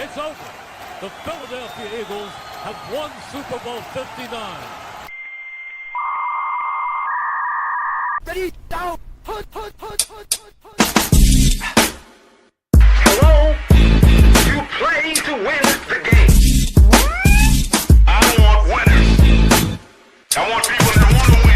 It's over. The Philadelphia Eagles have won Super Bowl 59. Ready, down, put. Hello? You play to win the game. I don't want winners. I want people that want to win.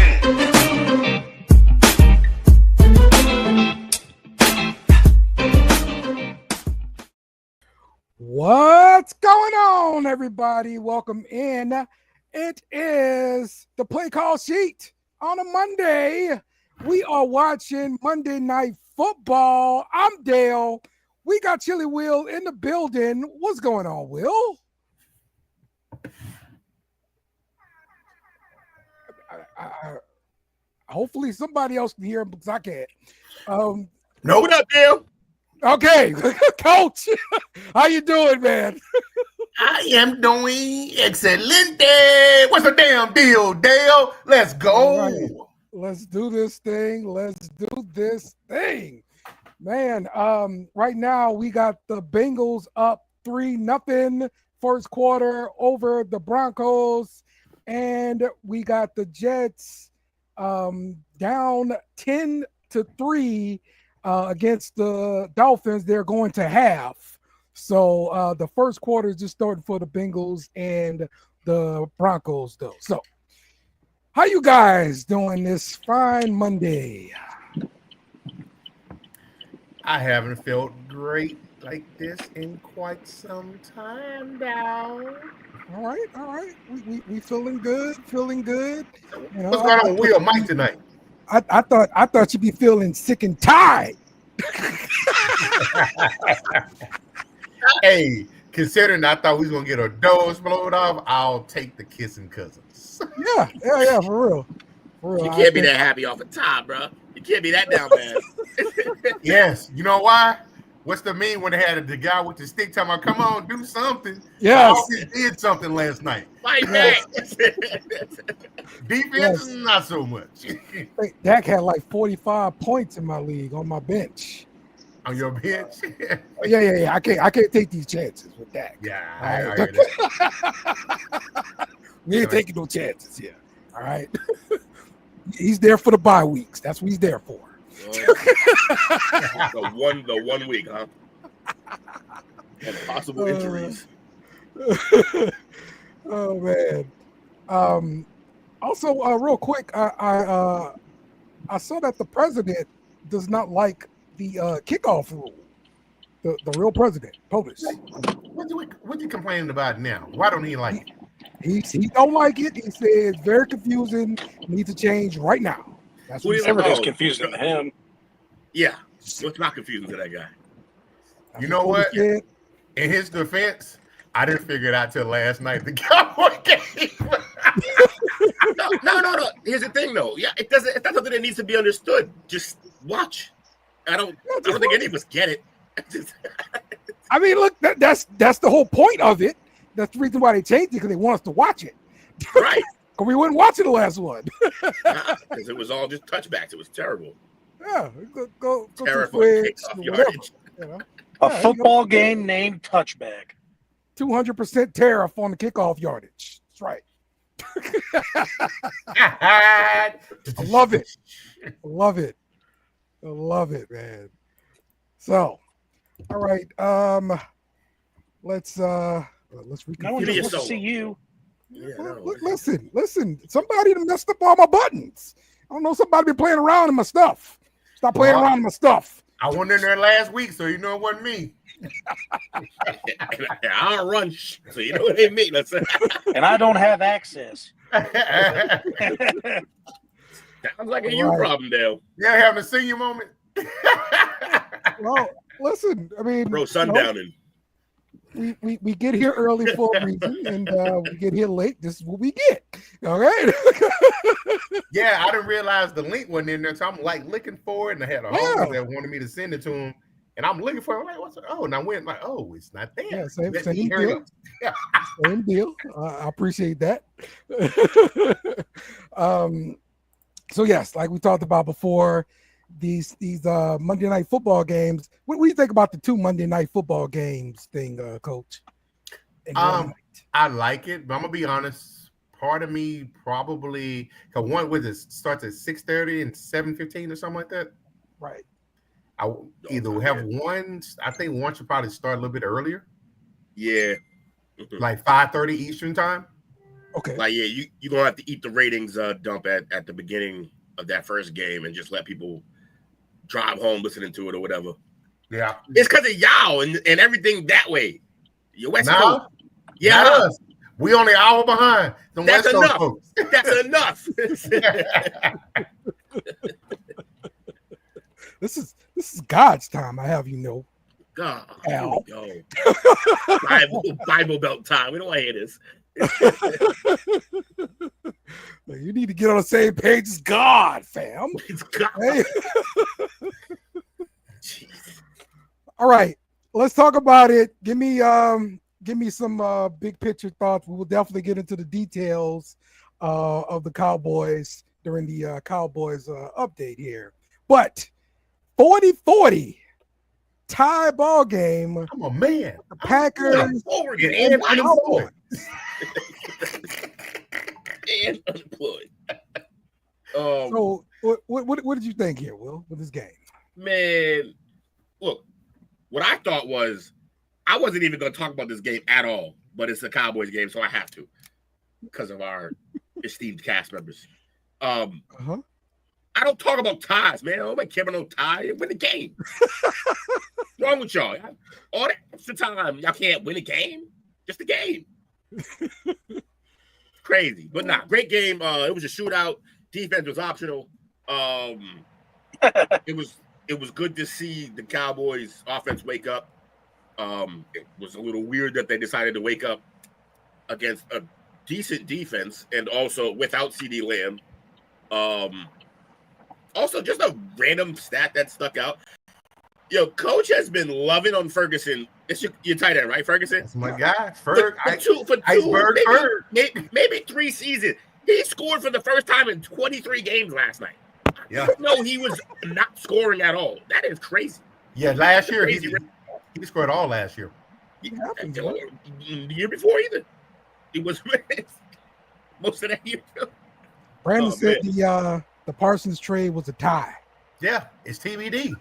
What's going on, everybody? Welcome in. It is the play call sheet on a Monday. We are watching Monday Night Football. I'm Dale. We got Chili Will in the building. What's going on, Will? Hopefully somebody else can hear him because I can't. No, what up, Dale? Okay, Coach, how you doing, man? I am doing excelente. What's the damn deal, Dale? Let's go. Right. Let's do this thing. Man, right now we got the Bengals up 3-0 first quarter over the Broncos, and we got the Jets down 10-3 against the Dolphins. They're going to half. So the first quarter is just starting for the Bengals and the Broncos, though. So how you guys doing this fine Monday? I haven't felt great like this in quite some time now. All right. We feeling good. You know, What's going on with Will Mike tonight? I thought you'd be feeling sick and tired. Hey, considering I thought we was gonna get our doors blown off, I'll take the kissing cousins. Yeah, for real. You can't be that happy off the top, bro. You can't be that down bad. Yes, you know why? What's the meme when they had the guy with the stick talking about, come on, do something? Yes. I did something last night. Fight back. Defense, not so much. Dak had like 45 points in my league on my bench. On your bench? Yeah. I can't take these chances with Dak. Yeah, All I right. heard that. We ain't taking no chances here. All right. He's there for the bye weeks. That's what he's there for. The one week, huh? And possible injuries. Oh man. Also, real quick, I saw that the president does not like the kickoff rule. The real president, POTUS. What you complaining about now? Why don't he like it? He don't like it. He says it's very confusing. Needs to change right now. That's what he said. Everything's confusing to him. Yeah. What's not confusing to that guy? You know what? In his defense, I didn't figure it out till last night. The Cowboy game. No. Here's the thing, though. Yeah, it's not something that needs to be understood. Just watch. I don't think any of us get it. I mean, look, that's the whole point of it. That's the reason why they changed it, because they want us to watch it. Right. Because we wouldn't watch it the last one. Because it was all just touchbacks. It was terrible. Yeah, go Terrible to kickoff yardage. You know? A football game named touchback. 200% tariff on the kickoff yardage. That's right. I love it. I love it, man. So, all right. Let's reconfigure. No one Give me a wants to solo. see you. Yeah, Listen. Somebody done messed up all my buttons. I don't know. Somebody been playing around in my stuff. Stop playing around in my stuff. I went in there last week, so you know it wasn't me. I don't run, so you know what they mean. And I don't have access. Sounds like a you problem, Dale. Yeah, having a senior moment. Well, listen. I mean, Bro, sundowning. We get here early for a reason, and we get here late. This is what we get. All right. Yeah, I didn't realize the link wasn't in there, so I'm like looking for it, and I had a homie that wanted me to send it to him, and I'm looking for it. I'm like, what's it? Oh, and I went like, oh, it's not there. Yeah, same Let me deal. hear it. Same deal. I appreciate that. So yes, like we talked about before, these Monday Night Football games, What do you think about the 2 Monday night football games thing, Coach? And one night? I like it, but I'm gonna be honest. Part of me probably because one with it starts at 6:30 and 7:15 or something like that. Right. I either have one. I think one should probably start a little bit earlier. Yeah. Like 5:30 Eastern time. Okay. Like, yeah, you're gonna have to eat the ratings dump at the beginning of that first game and just let people drive home listening to it or whatever. Yeah. It's because of y'all and everything that way. Your West Coast. Now, Yeah. not us. We only an hour behind. The That's West Coast enough. folks. That's enough. This is God's time. I have you know. God, Al. here we go. Bible belt time. We don't want to hear this. You need to get on the same page as God, fam. It's God. Hey. All right, let's talk about it. Give me some big picture thoughts. We will definitely get into the details of the Cowboys during the Cowboys update here. But 40-40 tie ball game. I'm a man. The Packers and unemployed. And unemployed. So what did you think here, Will, with this game? Man, look, what I thought was I wasn't even going to talk about this game at all, but it's a Cowboys game, so I have to because of our esteemed cast members. I don't talk about ties, man. I don't make care about no tie. Win the game. What's wrong with y'all? All that extra time, y'all can't win a game. Just a game. Crazy, but nah, great game. It was a shootout. Defense was optional. It was good to see the Cowboys offense wake up. It was a little weird that they decided to wake up against a decent defense and also without CD Lamb. Also, just a random stat that stuck out. Yo, Coach has been loving on Ferguson. It's your tight end, right, Ferguson? That's my guy. Ferg. Maybe 3 seasons. He scored for the first time in 23 games last night. Yeah. No, he was not scoring at all. That is crazy. Yeah, last year he scored all last year. The year before either. It was most of that year. Brandon said the Parsons trade was a tie. Yeah, it's TBD.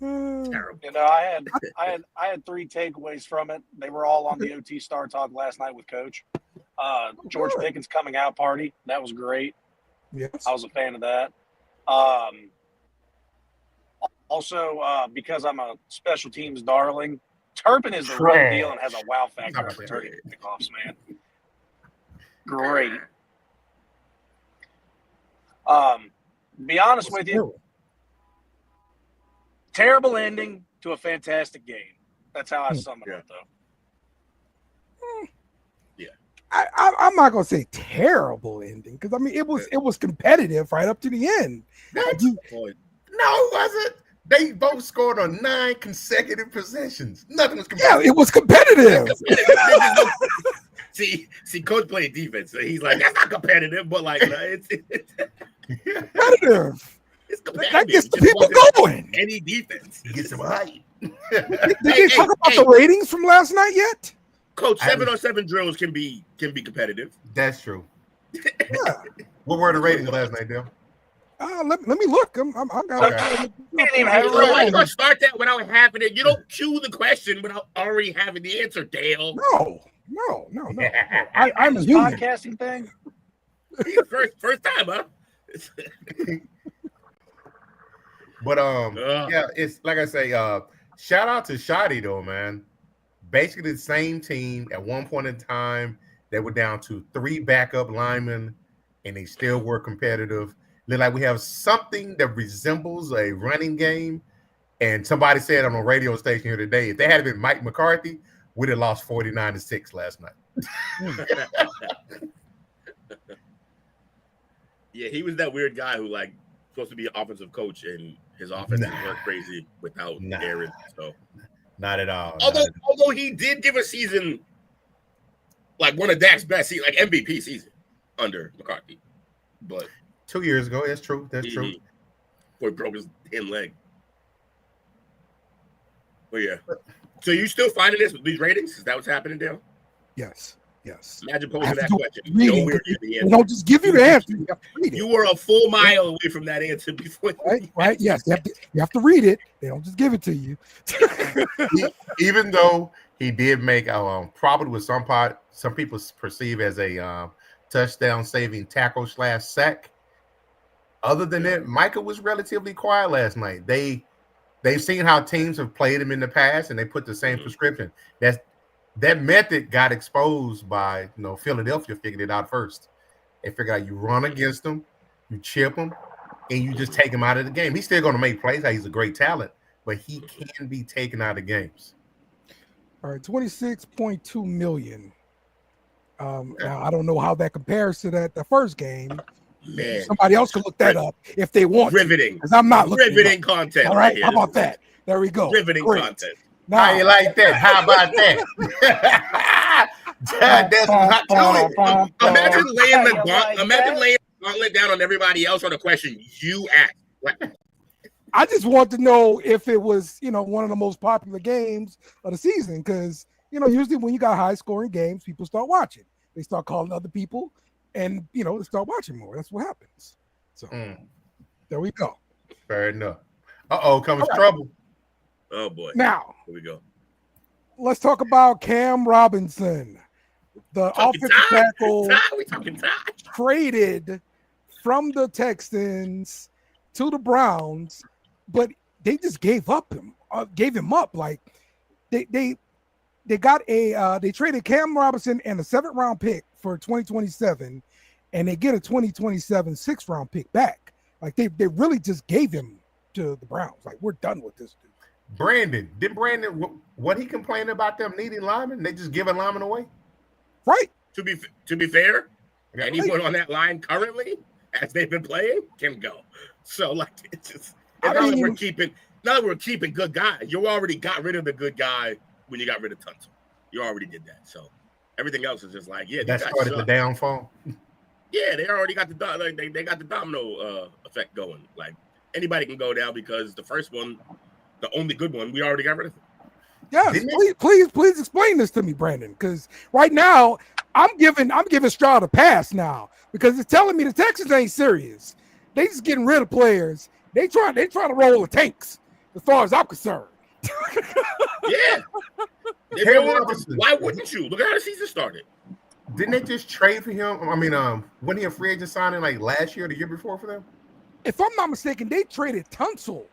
Terrible. You know, I had 3 takeaways from it. They were all on the OT Star Talk last night with Coach. George Pickens coming out party. That was great. Yes. I was a fan of that. Also, because I'm a special teams darling, Turpin is the real deal and has a wow factor for turkey kickoffs, man. Great. Be honest with you, terrible ending to a fantastic game. That's how I sum it up, though. Yeah, I'm not gonna say terrible ending because I mean it was competitive right up to the end. No, it wasn't. They both scored on 9 consecutive possessions. Nothing was competitive. Yeah, it was competitive. See, Coach played defense. So he's like, that's not competitive, but like, it's competitive. It's competitive. That gets the people going. Any defense Gets them hype. Did they talk about the ratings from last night yet? Coach, 7-on-7 drills can be competitive. That's true. Yeah. What were the ratings last night, Dale? Let me look. I'm Why you gonna start that without having it? You don't cue the question without already having the answer, Dale. No. I'm a human. Podcasting thing. First time, huh? But yeah, it's like I say, shout out to Shotty though, man. Basically the same team at one point in time. They were down to 3 backup linemen, and they still were competitive. Look like we have something that resembles a running game. And somebody said on a radio station here today, if they had been Mike McCarthy, we'd have lost 49-6 last night. Yeah, he was that weird guy who like supposed to be an offensive coach, and his offense worked crazy without Aaron. So not at all. Although he did give a season like one of Dak's best seasons, like MVP season under McCarthy. But 2 years ago, that's true. That's true. before he broke his thin leg. But yeah. So you still finding these ratings? Is that what's happening, Dale? Yes. Imagine posing that question. Reading, Nowhere near the they answer. don't just give you the answer. You have to read it. You were a full mile away from that answer before. Right. Yes. You have to read it. They don't just give it to you. Even though he did make probably with some people perceive as a touchdown saving tackle / sack. Other than that, Micah was relatively quiet last night. They've seen how teams have played him in the past, and they put the same prescription. That method got exposed by Philadelphia figured it out first. They figured out you run against them, you chip them, and you just take him out of the game. He's still going to make plays. He's a great talent, but he can be taken out of games. All right, 26.2 million. Now I don't know how that compares to the first game. Man, somebody else can look that up if they want. Riveting, because I'm not looking. Riveting content. All right, how about that? There we go. Riveting content. Now, how you like that? How about that? Imagine laying the gauntlet down on everybody else on a question you asked. What? I just want to know if it was, one of the most popular games of the season, because usually when you got high scoring games, people start watching. They start calling other people, and they start watching more. That's what happens. So there we go. Fair enough. Comes trouble. Oh boy. Now here we go. Let's talk about Cam Robinson, the offensive tackle traded from the Texans to the Browns, but they just gave him up. Like they traded Cam Robinson and a 7th round pick for 2027, and they get a 2027 6th round pick back. Like they really just gave him to the Browns. Like, we're done with this dude. Brandon, what he complained about them needing linemen? They just giving linemen away, right? To be fair, anyone on that line currently, as they've been playing, can go. So it's just now that we're keeping good guys. You already got rid of the good guy when you got rid of Tunsil. You already did that. So everything else is just that started the downfall. Yeah, they already got they got the domino effect going. Like anybody can go down because the first one. The only good one, we already got rid of it. Yes, please explain this to me, Brandon. Because right now, I'm giving Stroud a pass now because it's telling me the Texans ain't serious. They just getting rid of players. They trying to roll the tanks, as far as I'm concerned. Yeah. Why wouldn't you? Look at how the season started. Didn't they just trade for him? I mean, wasn't he a free agent signing like last year or the year before for them? If I'm not mistaken, they traded Tunsil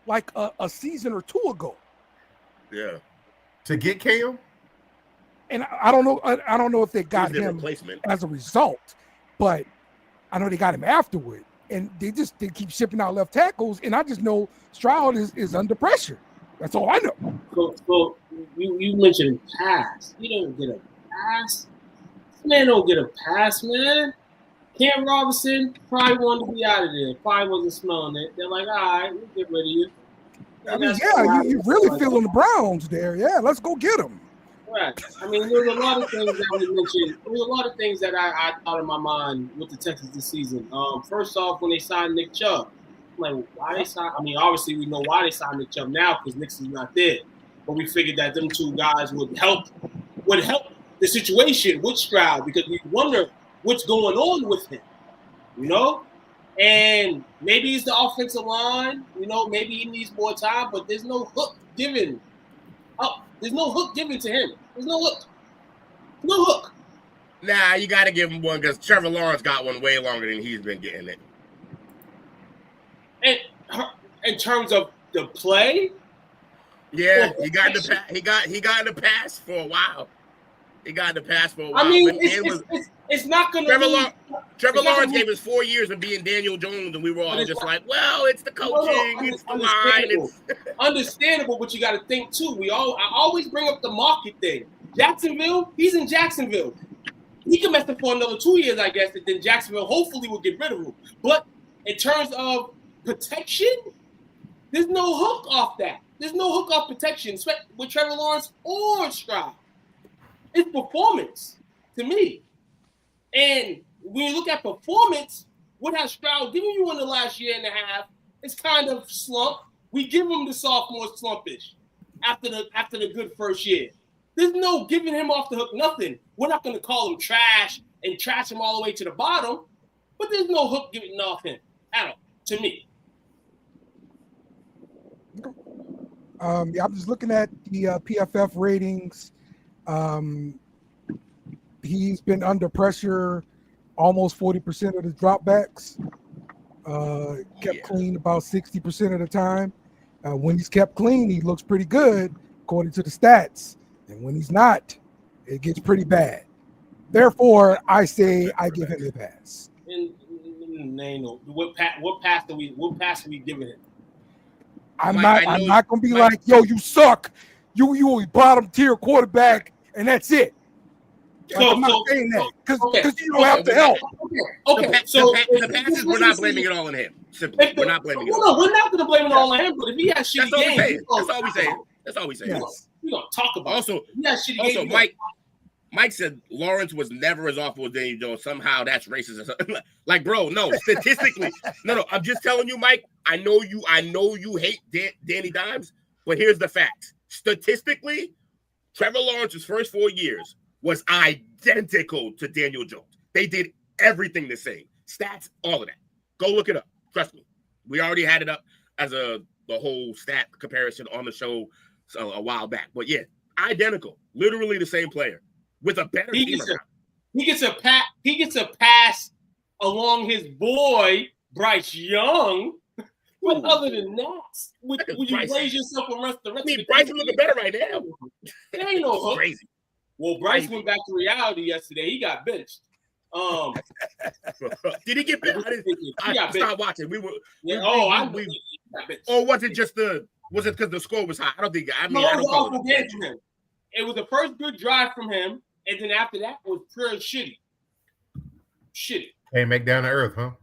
like a season or two ago. Yeah. To get Cam? And I don't know if they got him as a result, but I know they got him afterward. And they keep shipping out left tackles, and I just know Stroud is under pressure. That's all I know. So you mentioned pass. You don't get a pass. This man don't get a pass, man. Cam Robinson probably wanted to be out of there. Probably wasn't smelling it. They're like, all right, we'll get rid of you. I mean, you really feeling the Browns there. Yeah, let's go get them. Right. I mean, there's a lot of things that we mentioned. There's a lot of things that I thought in my mind with the Texans this season. First off, when they signed Nick Chubb, I'm like, why they sign? I mean, obviously we know why they signed Nick Chubb now because Nick's is not there. But we figured that them two guys would help the situation with Stroud because we wonder what's going on with him, And maybe it's the offensive line, maybe he needs more time, but there's no hook given. There's no hook given to him. There's no hook. No hook. Nah, you got to give him one because Trevor Lawrence got one way longer than he's been getting it. And in terms of the play, yeah, he got in the pass for a while. I mean, it's not going to be. Trevor Lawrence gave us 4 years of being Daniel Jones, and we were all just like, well, it's the coaching, it's the line. Understandable, but you got to think, too. I always bring up the market thing. Jacksonville, he's in Jacksonville. He can mess up for another 2 years, I guess, and then Jacksonville hopefully will get rid of him. But in terms of protection, there's no hook off that. There's no hook off protection with Trevor Lawrence or Stroud. It's performance to me. And when you look at performance, what has Stroud given you in the last year and a half is kind of slump. We give him the sophomore slumpish after the good first year. There's no giving him off the hook, nothing. We're not going to call him trash and trash him all the way to the bottom, but there's no hook giving off him at all, to me. Yeah, I'm just looking at the PFF ratings. He's been under pressure almost 40% of the dropbacks. Kept clean about 60% of the time. When he's kept clean, he looks pretty good according to the stats. And when he's not, it gets pretty bad. Therefore, I say I give him a pass. What pass are we giving him? I'm not gonna be like, yo, you suck. You a bottom tier quarterback, and that's it. I'm not saying that because you don't have to help. Okay. So the passes, we're not blaming it all on him. Simply, we're not blaming it. No, we're not going to blame it all on him. But if he has shitty games, that's all we saying. That's all we saying. We're going to talk about. Also, Mike said Lawrence was as awful as Danny Jones. Somehow that's racist. Like, bro, no. Statistically, no. I'm just telling you, Mike. I know you hate Danny Dimes, but here's the facts. Statistically, Trevor Lawrence's first 4 years was identical to Daniel Jones. They did everything the same. Stats, all of that. Go look it up. Trust me. We already had it up as the whole stat comparison on the show a while back. But yeah, identical. Literally the same player with a better team around. He gets a pass along his boy Bryce Young. But other than that, would you raise yourself and rest the rest? I mean, Bryce is looking better right now. There ain't no hook. Crazy. Well, Bryce went back to reality yesterday. He got benched. Did he get benched? I stopped watching. Or was it just because the score was high? I don't think. I mean, no, it was awful game from him. It was the first good drive from him, and then after that was pure shitty. Hey, make down to earth, huh?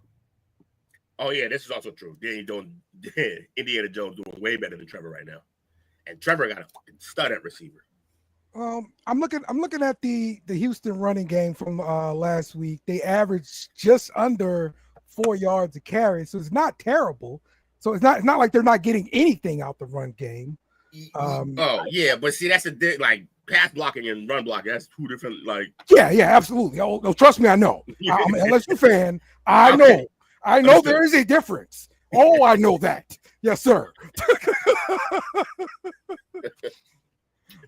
Oh yeah, this is also true. Indiana Jones doing way better than Trevor right now, and Trevor got a fucking stud at receiver. I'm looking at the Houston running game from last week. They averaged just under 4 yards a carry, so it's not terrible. So it's not like they're not getting anything out the run game. But see, that's like pass blocking and run blocking. That's two different. Like yeah, absolutely. Oh, trust me, I know. I'm an LSU fan. I know. I know there is a difference. Oh, I know that. Yes, sir.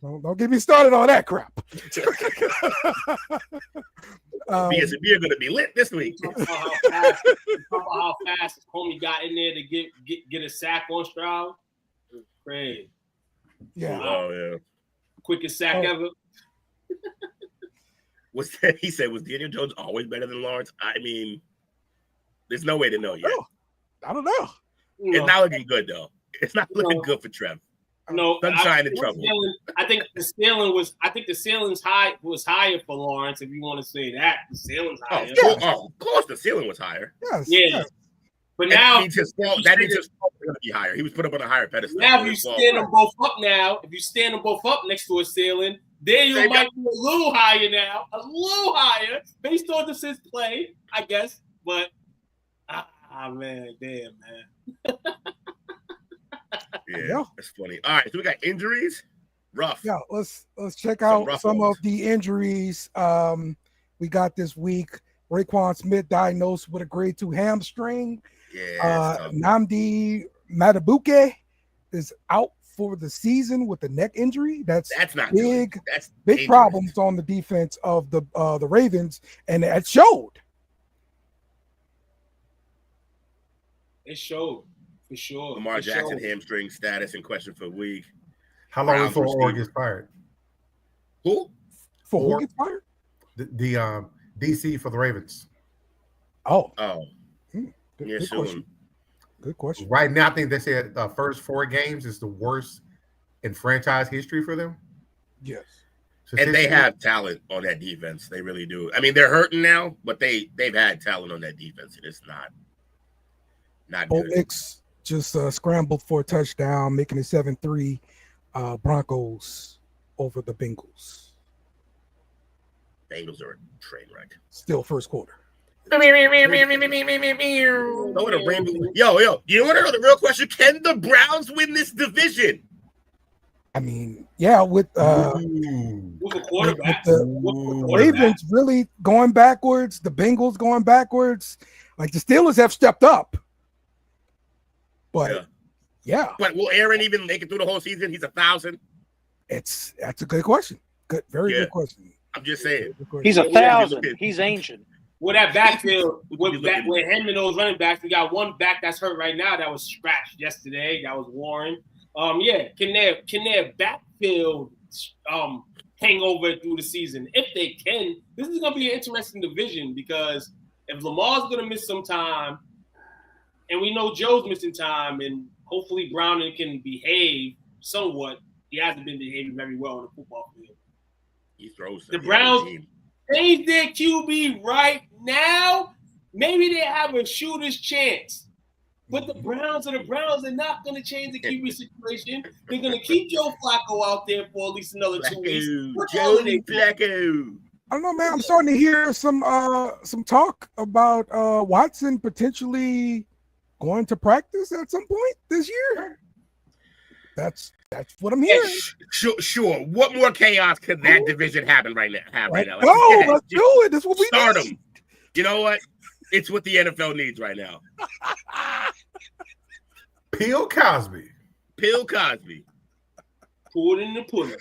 Don't get me started on that crap. We are going to be lit this week. Talk about how fast homie got in there to get a sack on Stroud. Crazy. Yeah. Oh yeah. Quickest sack ever. He said, was Daniel Jones always better than Lawrence? I mean, there's no way to know yet. I don't know. It's not looking good though. It's not looking good for Trev. No, sunshine and trouble. I think the ceiling was higher for Lawrence. If you want to say that, the ceiling's higher. Of course, the ceiling was higher. Yes. Yeah. Yes. But now that means going to be higher. He was put up on a higher pedestal. Now, if you stand them both up next to a ceiling, Daniel might be a little higher based on his play, I guess. But man, damn, man. Yeah, that's funny. All right, so we got injuries. Rough. Yeah, let's check out some of the injuries we got this week. Raekwon Smith diagnosed with a grade 2 hamstring. Yeah. Nnamdi Madubuike is out for the season with a neck injury. That's not big. Good. That's big dangerous. Problems on the defense of the Ravens, and it showed. It showed for sure. Lamar Jackson hamstring status in question for a week. How long before Orr gets fired? Who? Who gets fired? The DC for the Ravens. Good question. Good question. Right now, I think they said the first 4 games is the worst in franchise history for them. Yes. And they have talent on that defense. They really do. I mean, they're hurting now, but they've had talent on that defense, and it's not good. Nix just scrambled for a touchdown, making it 7-3 Broncos over the Bengals. Bengals are a train wreck. Still first quarter. Yo, you want to know the real question? Can the Browns win this division? I mean, yeah, with With a quarterback. the Ravens really going backwards, the Bengals going backwards. Like the Steelers have stepped up. But yeah. But will Aaron even make it through the whole season? He's 1,000. That's a good question. Very good question. I'm just saying. He's 1,000. He's ancient. With that backfield, with him and those running backs, we got one back that's hurt right now that was scratched yesterday. That was Warren. Can their backfield hang over through the season? If they can, this is gonna be an interesting division because if Lamar's gonna miss some time, and we know Joe's missing time, and hopefully Browning can behave somewhat. He hasn't been behaving very well on the football field. He throws the Browns change their QB right now. Maybe they have a shooter's chance. But the Browns are not going to change the QB situation. They're going to keep Joe Flacco out there for at least another 2 weeks. Joe Flacco. I don't know, man. I'm starting to hear some talk about Watson potentially going to practice at some point this year. That's what I'm hearing. Sure. What more chaos could that division have right now? Let's do it. That's what we start need. them. You know what? It's what the NFL needs right now. Bill Cosby. Bill Cosby. Pour it in the pudding.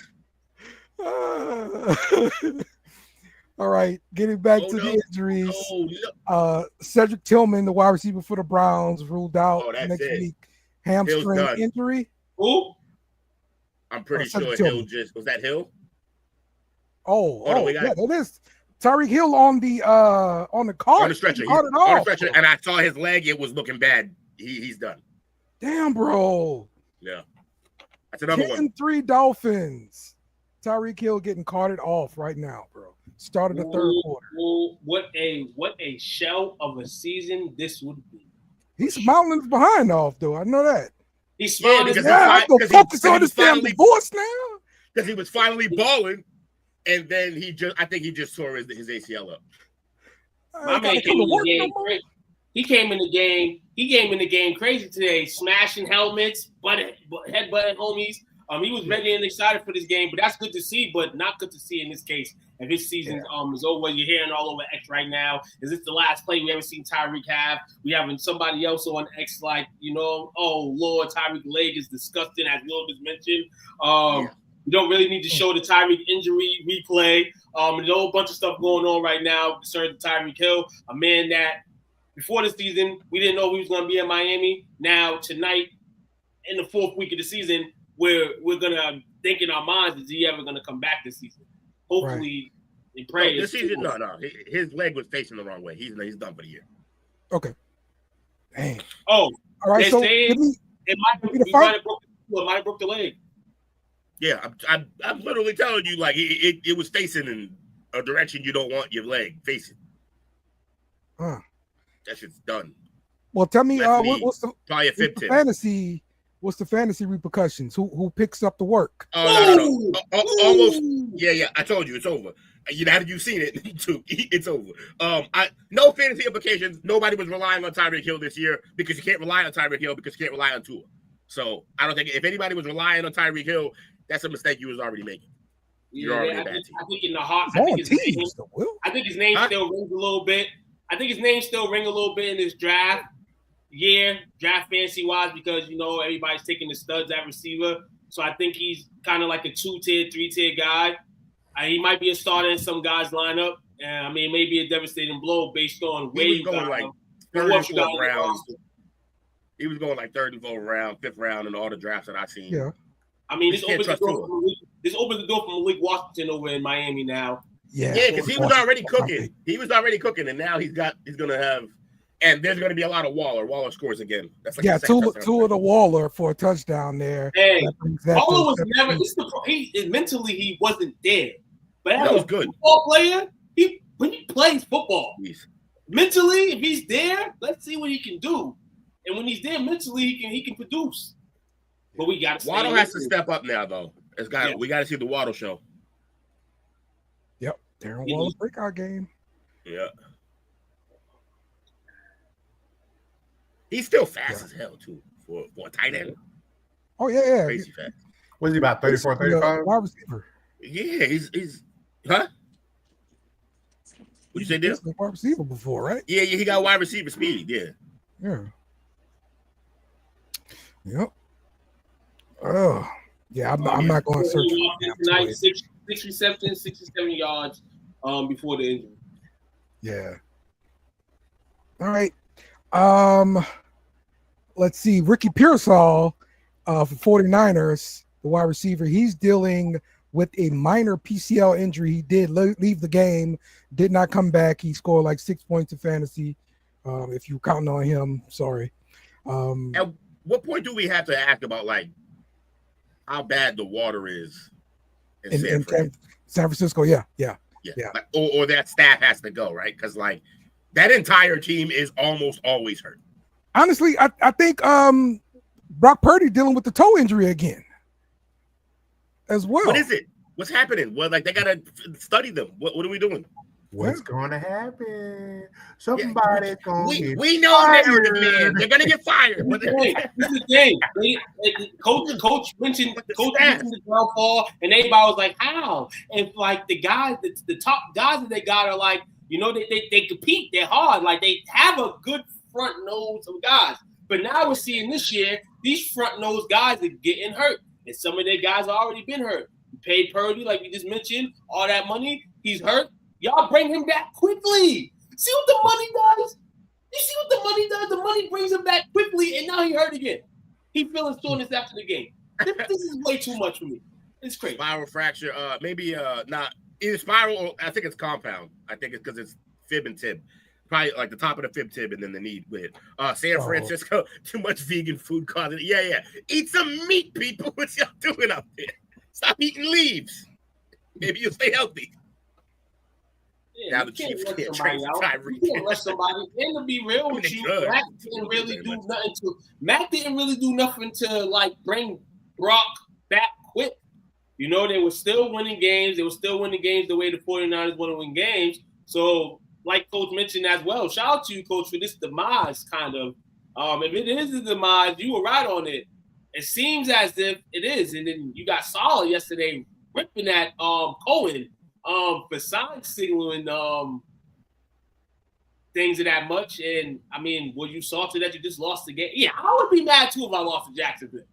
All right, getting back to the injuries. Cedric Tillman, the wide receiver for the Browns, ruled out next week. Hamstring injury. Who? I'm pretty sure Hill was that Hill? Yeah, it is. Tyreek Hill on the cart. On the stretcher. And I saw his leg. It was looking bad. He's done. Damn, bro. Yeah. That's another one. 10-3 Dolphins. Tyreek Hill getting carted off right now, bro. Started the third quarter. What a shell of a season this would be. He's smiling behind off, though. I know that. He's smiling. I can focus on his family voice now. Because he was finally balling, and then I think he just tore his ACL up. My man came in the game crazy. He came in the game crazy today, smashing helmets, headbutting homies. He was ready and excited for this game, but that's good to see, but not good to see in this case. If his season is over, you're hearing all over X right now. Is this the last play we ever seen Tyreek have? We having somebody else on X like, oh Lord, Tyreek leg is disgusting, as Will just mentioned. You don't really need to show the Tyreek injury replay. There's a whole bunch of stuff going on right now concerning Tyreek Hill, a man that before the season we didn't know he was going to be in Miami. Now tonight, in the fourth week of the season, we're gonna think in our minds, is he ever gonna come back this season? Hopefully, and pray. This season, no. His leg was facing the wrong way. He's done for the year. Okay. Dang. Oh, all right. So it might have broke the leg. Yeah, I'm literally telling you, like it was facing in a direction you don't want your leg facing. Huh. That shit's done. Well, tell me, what's the fantasy? What's the fantasy repercussions? Who picks up the work? No. Almost. Yeah. I told you it's over. Now that you've seen it, it's over. No fantasy implications. Nobody was relying on Tyreek Hill this year because you can't rely on Tyreek Hill because you can't rely on Tua. So I don't think if anybody was relying on Tyreek Hill, that's a mistake you was already making. You're already a bad team. I think in the heart, I think his name still rings a little bit. I think his name still ring a little bit in this draft fantasy wise, because everybody's taking the studs at receiver. So I think he's kind of like a 2-tier, 3-tier guy. He might be a starter in some guys' lineup. And maybe a devastating blow based on where you got him. Third and fourth rounds. He was going like third and fourth round, fifth round in all the drafts that I've seen. Yeah. This opens the door for Malik Washington over in Miami now. Yeah, because he was already cooking. He was already cooking, and now he's gonna have. And there's going to be a lot of Waller. Waller scores again. That's like two of the Waller for a touchdown there. Hey, Waller was never. Mentally, he wasn't there. But that was good. Football player, when he plays football, mentally, if he's there, let's see what he can do. And when he's there mentally, he can produce. But we got to. Waddle has to step up now, though. We got to see the Waddle show. Yep, Darren Waller's breakout game. Yeah. He's still fast as hell too for a tight end. Oh yeah. Crazy fast. Was he about 34, 35? Wide receiver. Yeah, he's huh? What you say, Dale? Wide receiver before, right? Yeah, he got wide receiver speed. Yeah. Yep. Oh, yeah. I'm not going to search for tonight. 6 receptions, 67 yards. Before the injury. Yeah. All right. Let's see. Ricky Pearsall for 49ers, the wide receiver. He's dealing with a minor PCL injury. He did leave the game, did not come back. He scored like 6 points in fantasy. If you're counting on him, sorry. At what point do we have to ask about like how bad the water is in San Francisco? Yeah. Like, or that staff has to go, right? Because like that entire team is almost always hurt. Honestly, I think Brock Purdy dealing with the toe injury again as well. What is it? What's happening? Well, like they gotta study them. What are we doing? What's going to happen? Somebody's going to we know narrative, man. They're going to get fired. This is the thing. Coach mentioned the downfall, and everybody was like, how? And like the guys, the top guys that they got are like, you know, they compete. They're hard. Like they have a good front nose of guys. But now we're seeing this year, these front nose guys are getting hurt. And some of their guys have already been hurt. You paid Purdy, like we just mentioned, all that money. He's hurt. Y'all bring him back quickly. See what the money does? You see what the money does? The money brings him back quickly, and now he hurt again. He feeling soreness after the game. This is way too much for me. It's crazy. Spiral fracture, maybe not either spiral or I think it's compound. I think it's because it's fib and tib. Probably like the top of the fib tib and then the knee with San Francisco, too much vegan food causing it. Yeah. Eat some meat, people. What y'all doing up there? Stop eating leaves. Maybe you'll stay healthy. Yeah, now the Chiefs can't trade Tyreek. You can't rush somebody. And to be real with you, Mac didn't really do nothing to like bring Brock back quick. You know, they were still winning games. They were still winning games the way the 49ers want to win games. So, like Coach mentioned as well, shout out to you, Coach, for this demise kind of. If it is a demise, you were right on it. It seems as if it is. And then you got Salah yesterday ripping at Cohen. For sign signaling things of that much. And I mean, were you salty that you just lost the game? Yeah, I would be mad too if I lost to Jacksonville.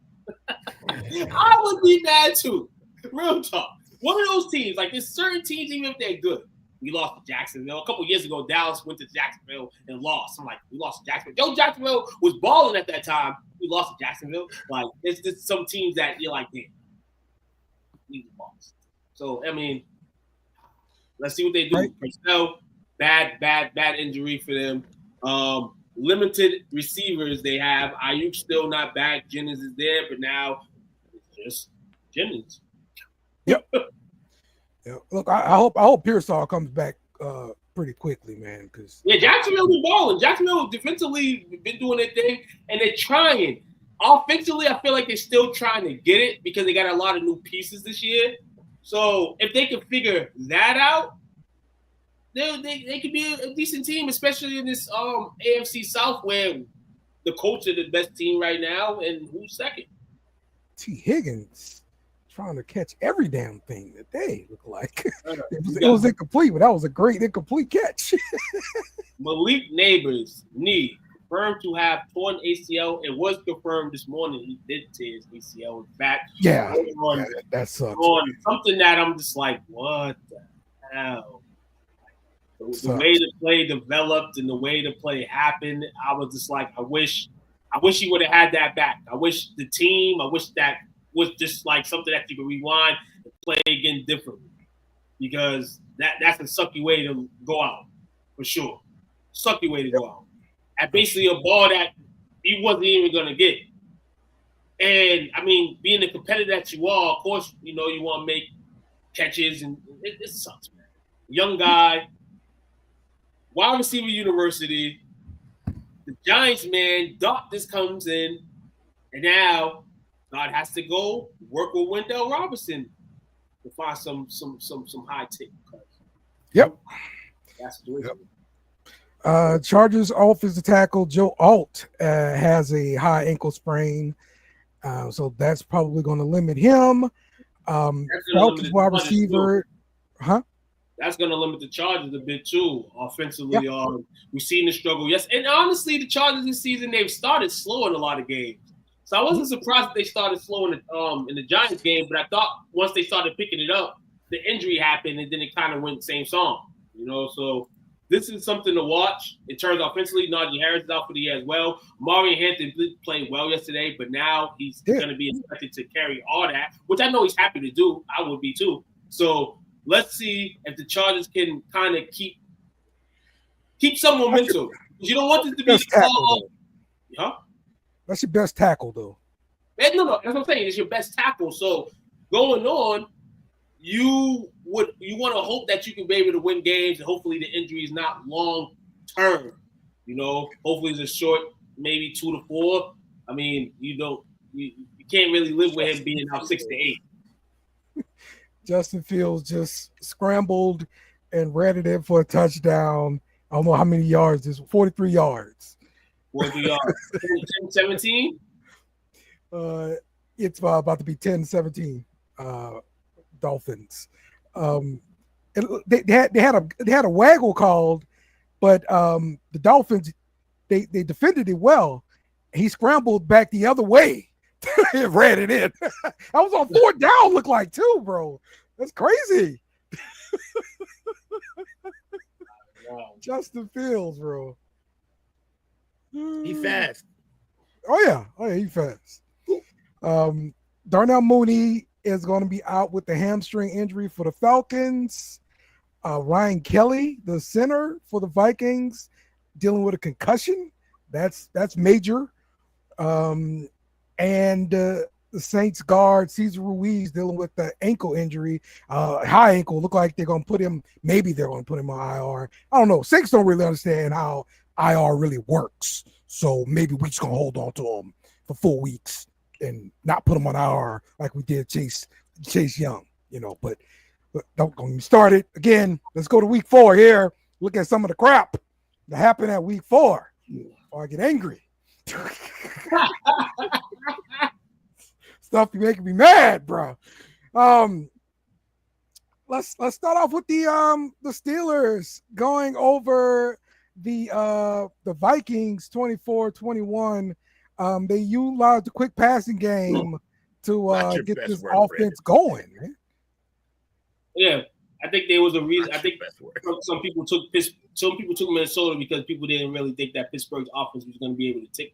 I would be mad too. Real talk. One of those teams, like there's certain teams, even if they're good. We lost to Jacksonville. A couple years ago, Dallas went to Jacksonville and lost. I'm like, we lost to Jacksonville. Joe Jacksonville was balling at that time. We lost to Jacksonville. Like, it's just some teams that you're like, damn, we lost. So, I mean, let's see what they do. Right. Personnel, bad injury for them. Limited receivers they have. Ayuk still not back. Jennings is there, but now it's just Jennings. Yep. Yeah. Look, I hope Pearsall comes back pretty quickly, man. Because Jacksonville was balling. Jacksonville defensively been doing their thing, and they're trying. Offensively, I feel like they're still trying to get it because they got a lot of new pieces this year. So if they can figure that out, they could be a decent team, especially in this AFC South where the Colts are the best team right now, and who's second? T. Higgins trying to catch every damn thing that they look like. It was incomplete, but that was a great incomplete catch. Malik Neighbors' knee confirmed to have torn ACL. It was confirmed this morning he did tear his ACL. In fact, that sucks. On something that I'm just like, what the hell? The way the play developed and the way the play happened, I was just like, I wish he would have had that back. I wish that was just like something that you could rewind and play again differently. Because that's a sucky way to go out, for sure. Sucky way to go out. At basically a ball that he wasn't even going to get. And, I mean, being the competitor that you are, of course, you know, you want to make catches, and it sucks, man. Young guy, wide receiver university, the Giants, man, Doc just comes in, and now God has to go work with Wendell Robinson to find some high tick. Yep. That's the situation. Chargers offensive tackle Joe Alt has a high ankle sprain, so that's probably going to limit him. Falcons wide receiver, That's going to limit the Chargers a bit too. Offensively, we've seen the struggle. Yes, and honestly, the Chargers this season they've started slow in a lot of games. So I wasn't surprised that they started slow in the Giants game, but I thought once they started picking it up, the injury happened and then it kind of went the same song. So this is something to watch. In terms of offensively, Najee Harris is out for the year as well. Mario Hampton played well yesterday, but now he's going to be expected to carry all that, which I know he's happy to do. I would be too. So let's see if the Chargers can kind of keep some momentum. You don't want this to be That's your best tackle, though. No, that's what I'm saying. It's your best tackle. So going on, you want to hope that you can be able to win games, and hopefully the injury is not long term. Hopefully it's a short, maybe 2 to 4. I mean, you can't really live with him being out 6 to 8. Justin Fields just scrambled and ran it in for a touchdown. I don't know how many yards. It's 43 yards. 43 yards. 17? It's about to be 10-17. Dolphins. They had a waggle called, but the Dolphins they defended it well. He scrambled back the other way and ran it in. I was on 4th down, look like too, bro. That's crazy. Wow. Justin Fields, bro. He fast. Oh yeah, he fast. Darnell Mooney is going to be out with the hamstring injury for the Falcons. Ryan Kelly, the center for the Vikings, dealing with a concussion. That's major. And the Saints guard Cesar Ruiz dealing with the ankle injury, high ankle. Look like they're going to put him. Maybe they're going to put him on IR. I don't know. Saints don't really understand how IR really works. So maybe we're just going to hold on to him for 4 weeks and not put him on IR like we did Chase Young, but don't get me started. Again, let's go to week 4 here. Look at some of the crap that happened at week 4 or I get angry. Stuff you making me mad, bro. Let's start off with the Steelers going over the Vikings 24-21. They utilized the quick passing game to get this offense going, man. Yeah, I think there was a reason. I think some people took Minnesota because people didn't really think that Pittsburgh's offense was going to be able to tick.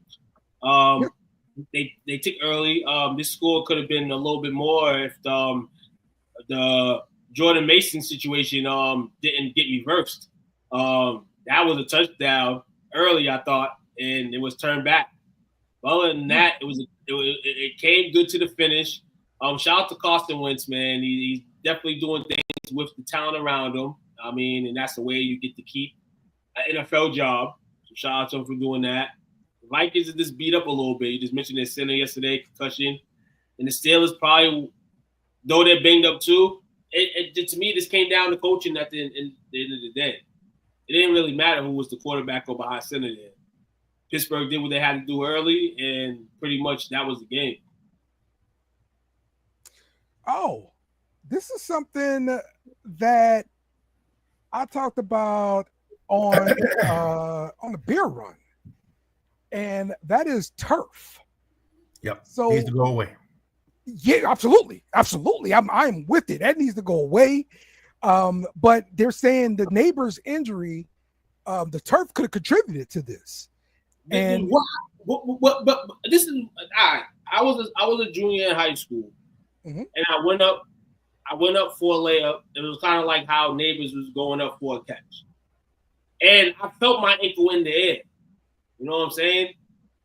They tick early. This score could have been a little bit more if the Jordan Mason situation didn't get reversed. That was a touchdown early, I thought, and it was turned back. But other than that, it came good to the finish. Shout out to Carson Wentz, man. He's definitely doing things with the talent around him. I mean, and that's the way you get to keep an NFL job. So shout out to him for doing that. The Vikings are just beat up a little bit. You just mentioned their center yesterday, concussion. And the Steelers probably, though they're banged up too, to me, this came down to coaching at the end of the day. It didn't really matter who was the quarterback or behind center there. Pittsburgh did what they had to do early, and pretty much that was the game. Oh, this is something that I talked about on the beer run, and that is turf. Yep. So needs to go away. Yeah, absolutely. I'm with it. That needs to go away. But they're saying the neighbor's injury, the turf could have contributed to this. And but this is I was a junior in high school, and I went up for a layup. It was kind of like how neighbors was going up for a catch, and I felt my ankle in the air. You know what I'm saying?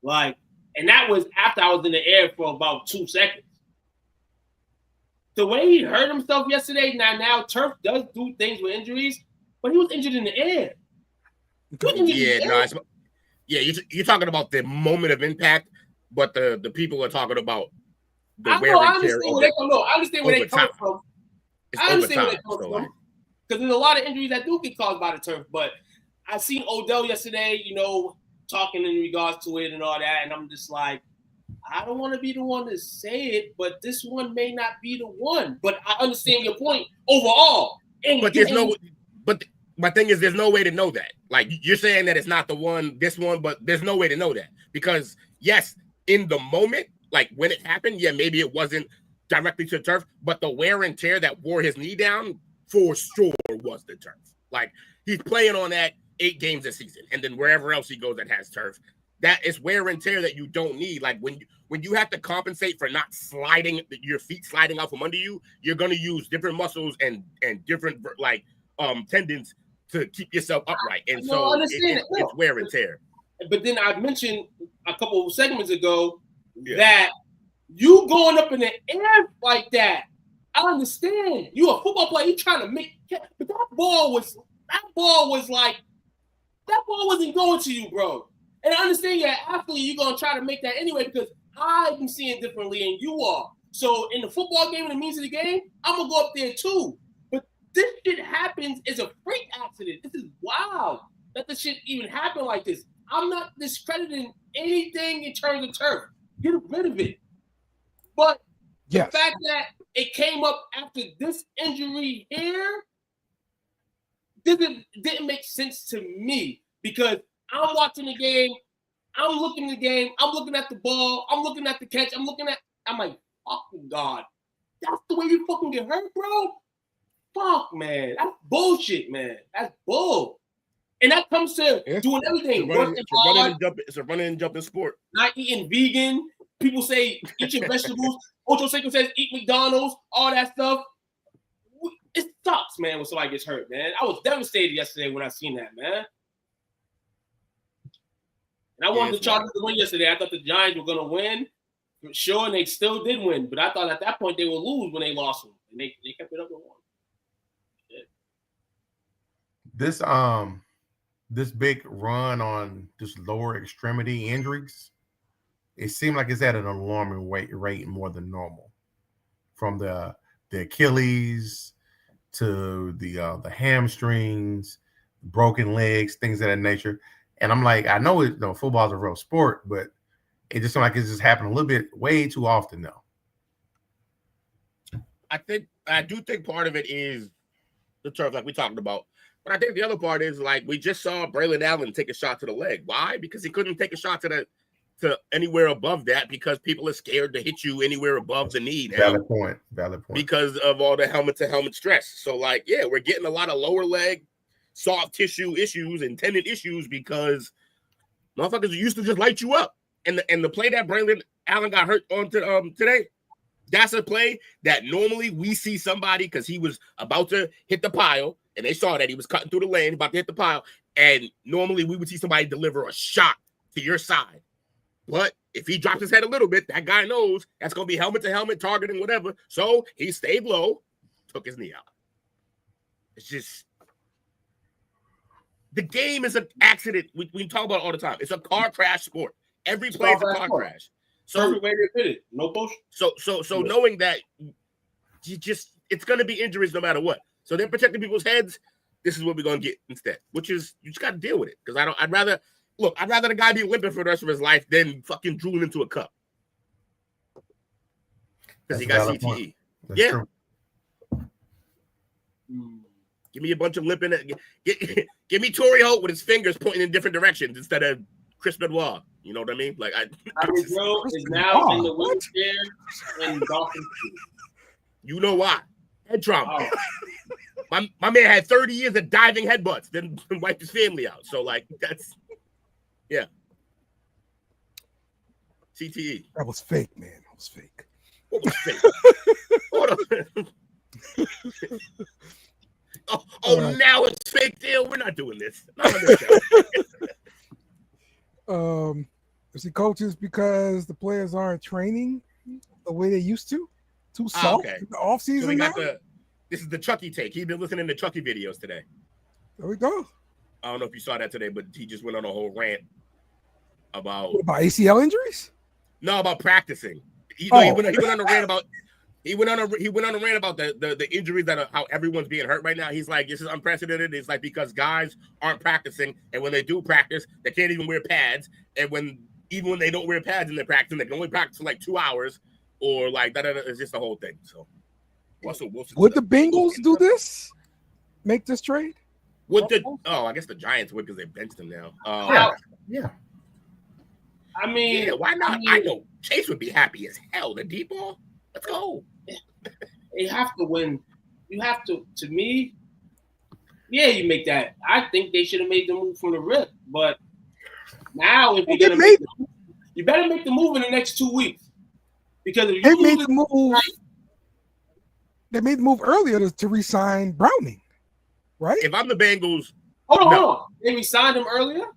And that was after I was in the air for about 2 seconds. The way he hurt himself yesterday, now turf does do things with injuries, but he was injured in the air. You're talking about the moment of impact, but the people are talking about the I understand where they're coming from. I understand where they're coming from. Because there's a lot of injuries that do get caused by the turf, but I seen Odell yesterday, talking in regards to it and all that, and I'm just like, I don't want to be the one to say it, but this one may not be the one. But I understand your point overall. But my thing is, there's no way to know that. Like, you're saying that it's not this one, but there's no way to know that. Because, yes, in the moment, like when it happened, yeah, maybe it wasn't directly to the turf, but the wear and tear that wore his knee down for sure was the turf. Like, he's playing on that 8 games a season, and then wherever else he goes that has turf, that is wear and tear that you don't need. Like, when you have to compensate for not sliding, your feet sliding out from under you, you're going to use different muscles and different tendons to keep yourself upright. And so it's wear and tear. But then I mentioned a couple of segments ago that you going up in the air like that, I understand. You a football player, you trying to make, but that ball wasn't going to you, bro. And I understand you're an athlete, you're going to try to make that anyway because I'm seeing differently than you are. So in the football game, in the means of the game, I'm going to go up there too. But this shit happens as a freak accident. This is wild that this shit even happened like this. I'm not discrediting anything in terms of turf. Get rid of it. But the fact that it came up after this injury here didn't make sense to me because I'm watching the game. I'm looking at the game. I'm looking at the ball. I'm looking at the catch. I'm like, fucking God. That's the way you fucking get hurt, bro? Fuck, man. That's bullshit, man. That's bull. And that comes to doing everything. It's a running and jumping sport. Not eating vegan. People say eat your vegetables. Ocho Cinco says eat McDonald's, all that stuff. It sucks, man, when somebody gets hurt, man. I was devastated yesterday when I seen that, man. And I wanted the Chargers to win yesterday. I thought the Giants were going to win, for sure, and they still did win. But I thought at that point they would lose when they lost them. And they kept it up and won. Yeah. This big run on this lower extremity injuries, it seemed like it's at an alarming rate more than normal. From the Achilles to the hamstrings, broken legs, things of that nature. And I'm like, I know football's a real sport, but it just seems like it's just happening a little bit way too often though. I do think part of it is the turf, like we talked about. But I think the other part is, like, we just saw Braylon Allen take a shot to the leg. Why? Because he couldn't take a shot to anywhere above that because people are scared to hit you anywhere above the knee now. Valid point. Because of all the helmet-to-helmet stress. So, like, yeah, we're getting a lot of lower leg, soft tissue issues and tendon issues because motherfuckers used to just light you up. And the play that Braylon Allen got hurt on today, that's a play that normally we see somebody because he was about to hit the pile, and they saw that he was cutting through the lane, about to hit the pile, and normally we would see somebody deliver a shot to your side. But if he drops his head a little bit, that guy knows that's going to be helmet-to-helmet, targeting, whatever. So he stayed low, took his knee out. It's just – the game is an accident. We talk about it all the time. It's a car crash sport. Every play is a car crash. So perfect way to put it. No bullshit. So knowing that it's going to be injuries no matter what. So they're protecting people's heads. This is what we're going to get instead, which is you just got to deal with it. Because I'd rather the guy be limping for the rest of his life than fucking drooling into a cup. Because he got CTE. Yeah. True. Give me a bunch of limping. Give me Torrey Holt with his fingers pointing in different directions instead of Chris Benoit. You know what I mean? Like Bro is now in the wheelchair and Dolphins. You know why? Head trauma. Oh. My man had 30 years of diving headbutts, then wiped his family out. So like that's CTE. That was fake, man. That was fake. What was fake? Hold on. Right. Now it's fake deal. We're not doing this. Not on this Is it coaches because the players aren't training the way they used to? Too soft in the off season. So this is the Chucky take. He's been listening to Chucky videos today. There we go. I don't know if you saw that today, but he just went on a whole rant about ACL injuries. No, about practicing. He went on a rant about He went on a rant about the injuries that are how everyone's being hurt right now. He's like, this is unprecedented. It's like because guys aren't practicing, and when they do practice, they can't even wear pads. And even when they don't wear pads in their practice, they can only practice for like 2 hours or like that. It's just the whole thing. So, Russell Wilson. Would the Bengals do this? Make this trade? I guess the Giants would because they benched him now. Yeah. I mean, why not? I know Chase would be happy as hell. The deep ball. Let's go. You have to win. You have to me, yeah, you make that. I think they should have made the move from the rip. But now if you're gonna make the move, you better make the move in the next 2 weeks. Because if they made the move, they made the move earlier to re-sign Browning, right? If I'm the Bengals, hold on. They re-signed him earlier?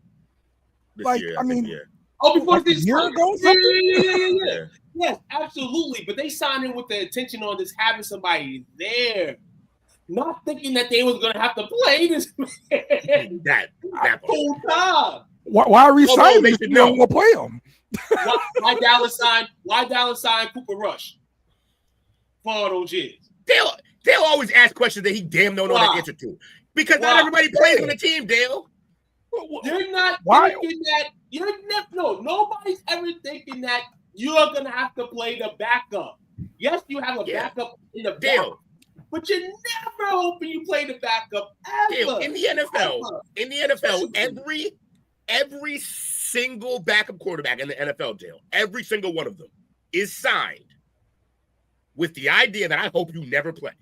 Before this year ago? Yeah. Yes, absolutely. But they signed him with the intention on just having somebody there, not thinking that they was gonna have to play this man that whole time. Why resign him if you don't want to play him? Why Dallas signed Cooper Rush for all those years? They'll always ask questions that he damn don't know the answer to. Because not everybody plays on the team, Dale. You're not thinking that. Nobody's ever thinking that you're gonna have to play the backup. Yes, you have a backup in the back, but you're never hoping you play the backup ever. In the NFL, every single backup quarterback in the NFL, Dale, every single one of them is signed with the idea that I hope you never play.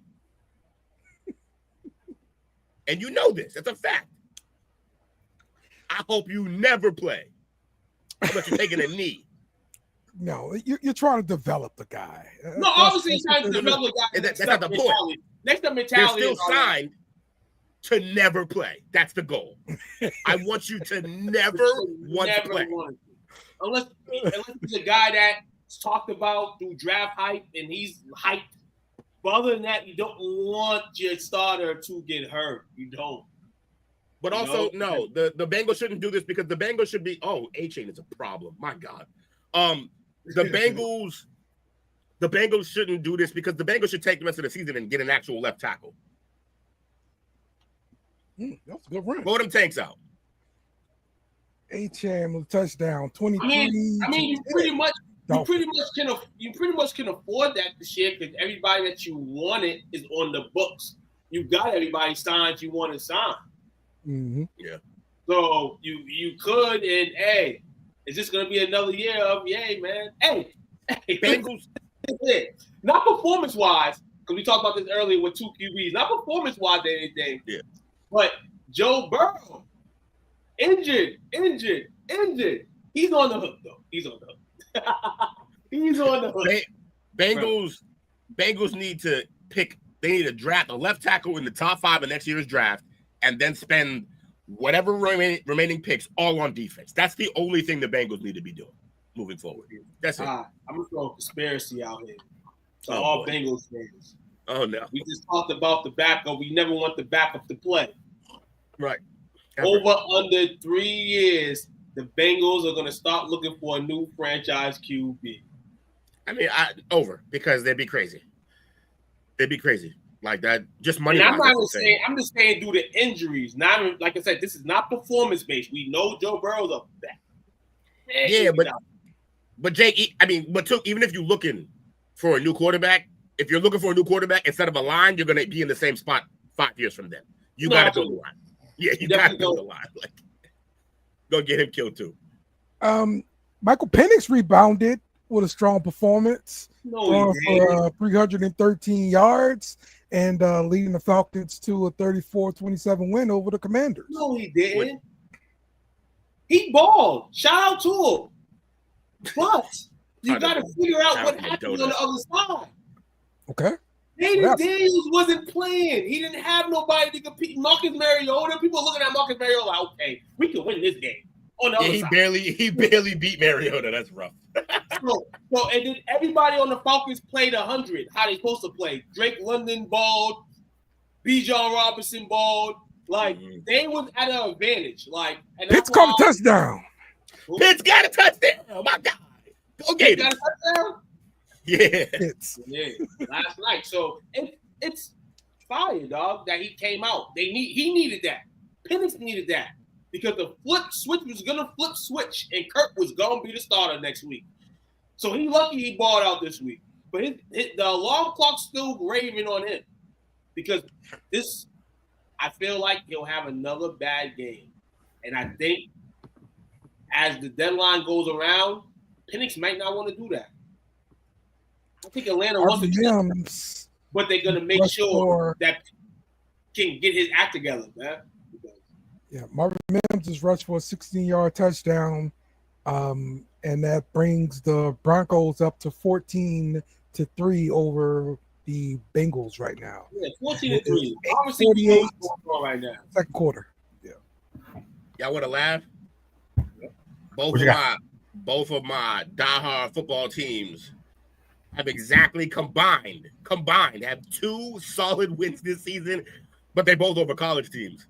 And you know this. It's a fact. I hope you never play. How about you taking a knee? No, you're trying to develop the guy. No, obviously you're trying to develop the guy. That's not the point. Next up mentality. They're still signed to never play. That's the goal. I want you to never want to play. Unless he's a guy that's talked about through draft hype and he's hyped. But other than that, you don't want your starter to get hurt. You don't. But also, no, the Bengals shouldn't do this because the Bengals should be. Oh, A-Chain is a problem. My God. The Bengals shouldn't do this because the Bengals should take the rest of the season and get an actual left tackle. That's a good run. Blow them tanks out. A-Chain with a touchdown. 23. I mean, you pretty much can afford that this year because everybody that you wanted is on the books. You got everybody signed you want to sign. Mm-hmm. Yeah. So you could, and hey, is this gonna be another year of yay, man? Hey, Bengals. Not performance wise, because we talked about this earlier with 2 QBs. Not performance wise or anything. Yeah. But Joe Burrow, injured. He's on the hook though. He's on the hook. He's on the hook. Bengals need to pick. They need to draft a left tackle in the top 5 of next year's draft, and then spend whatever remaining picks all on defense. That's the only thing the Bengals need to be doing moving forward. That's it. I'm gonna throw a conspiracy out here. So all Bengals fans. Oh no. We just talked about the backup. We never want the backup to play. Right. Over under 3 years, the Bengals are gonna start looking for a new franchise QB. I mean, because they'd be crazy. They'd be crazy. Like that, just money. And I'm just saying due to injuries. Not like I said, this is not performance based. We know Joe Burrow's a back. Yeah, but Jake, I mean, even if you're looking for a new quarterback, if you're looking for a new quarterback instead of a line, you're gonna be in the same spot 5 years from then. You gotta go the line. Yeah, you gotta go the line. Like, go get him killed too. Michael Penix rebounded with a strong performance for 313 yards and leading the Falcons to a 34-27 win over the Commanders. No, he didn't. He balled. Shout out to him. But you got to figure out what happened on the other side. Okay. Hayden Daniels wasn't playing. He didn't have nobody to compete. Marcus Mariota. People are looking at Marcus Mariota like, okay, we can win this game. On the other side. He barely beat Mariota. That's rough. So and then everybody on the Falcons played 100. How they supposed to play? Drake London balled. Bijan Robinson balled. Like they was at an advantage. Like Pitts caught a touchdown. Pitts got a touchdown. Oh my God. Go get it. Yeah. Yeah, last night. So it's fire, dog, that he came out. He needed that. Penix needed that because the switch was gonna flip switch, and Kirk was gonna be the starter next week. So he lucky he balled out this week. But the alarm clock's still raving on him because I feel like he'll have another bad game, and I think as the deadline goes around, Penix might not want to do that. I think Atlanta wants to, but they're gonna make sure that can get his act together, man. Yeah, Marvin Mims just rushed for a 16-yard touchdown, and that brings the Broncos up to 14-3 over the Bengals right now. Yeah, 14-3. Obviously, right now. Second quarter. Yeah. Y'all want to laugh? Both of my diehard football teams have exactly combined have 2 solid wins this season, but they both over college teams.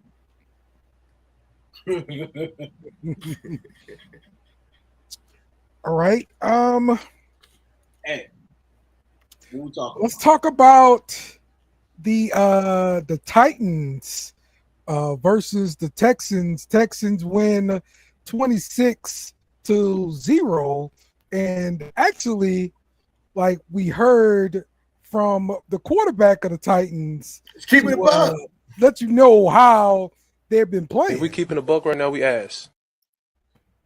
All right. Hey, let's talk about the Titans versus the Texans. Texans win 26-0, and actually, like we heard from the quarterback of the Titans, keeping it buck. Let you know how they've been playing. If we keeping a buck right now, we ass.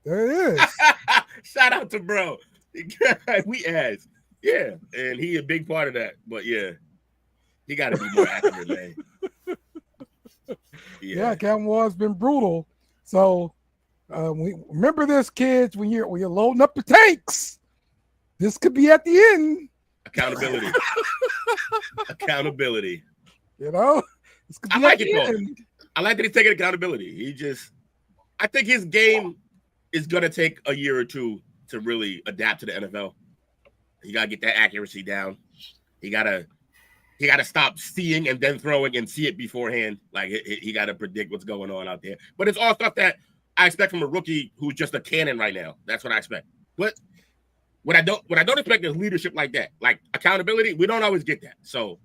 There it is. Shout out to bro. We ass. Yeah, and he a big part of that. But yeah, he got to be more accurate, man. Yeah, Cowboys been brutal. So we remember this, kids. When you're loading up the tanks, this could be at the end. Accountability. Accountability. You know, this could be I like at it the though. end. I like that he's taking accountability. I think his game is gonna take a year or two to really adapt to the NFL. He gotta get that accuracy down. He gotta stop seeing and then throwing and see it beforehand. Like he gotta predict what's going on out there. But it's all stuff that I expect from a rookie who's just a cannon right now. That's what I expect. But what I don't expect is leadership like that. Like accountability, we don't always get that. So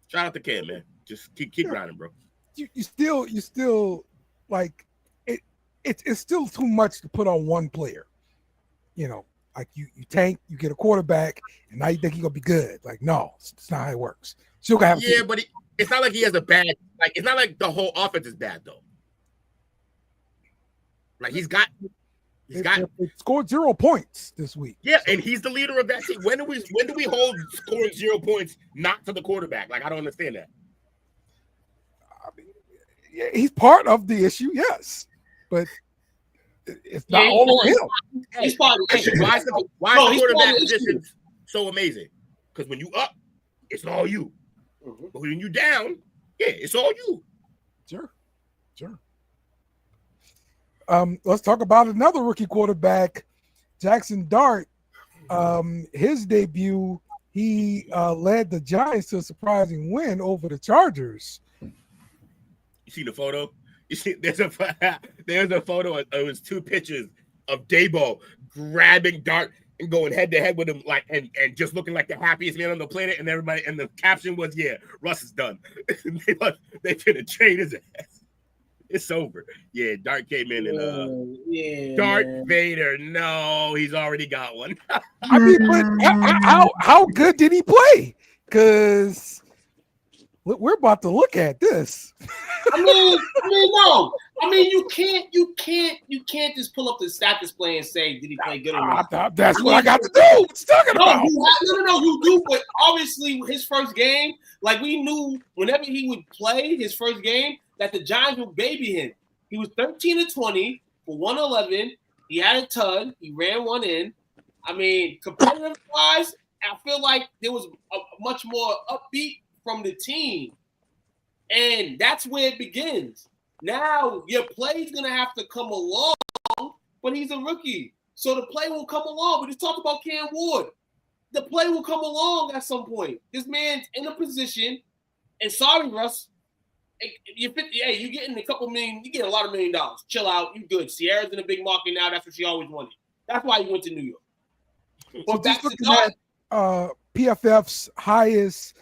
shout out to Cam, man. Just keep grinding, bro. You still like it's still too much to put on one player. You know, like you tank, you get a quarterback, and now you think he's gonna be good. Like, no, it's not how it works. Still gonna have but it's not like he has a bad. Like, it's not like the whole offense is bad though. Like he's got. They scored 0 points this week. Yeah, and he's the leader of that team. When do we hold scoring 0 points not to the quarterback? Like I don't understand that. I mean, yeah, he's part of the issue, yes, but it's not all on him. He's part of the issue. Why is the quarterback position so amazing? Because when you up, it's all you. Mm-hmm. But when you down, yeah, it's all you. Sure. Let's talk about another rookie quarterback, Jackson Dart. His debut, he led the Giants to a surprising win over the Chargers. You see the photo? You see, there's a photo. It was 2 pictures of Dabo grabbing Dart and going head to head with him, like and just looking like the happiest man on the planet. And everybody, and the caption was, "Yeah, Russ is done. they finna trade his ass. It's over." Yeah, Dart came in and Dart Vader. No, he's already got one. I mean, but how good did he play? Because we're about to look at this. I mean, no. I mean, you can't just pull up the stat display and say, did he play good or not? That's what I got to do. What you talking about? No, you do. But obviously, his first game, like we knew whenever he would play his first game, that the Giants would baby him. He was 13-20 for 111. He had a ton. He ran one in. I mean, competitive-wise, I feel like there was a much more upbeat from the team. And that's where it begins. Now, your play's going to have to come along, but he's a rookie. So the play will come along. We just talked about Cam Ward. The play will come along at some point. This man's in a position, and sorry, Russ, you're getting a couple million, you get a lot of $1 million. Chill out, you good. Sierra's in a big market now. That's what she always wanted. That's why he went to New York. But back to Dart, PFF's highest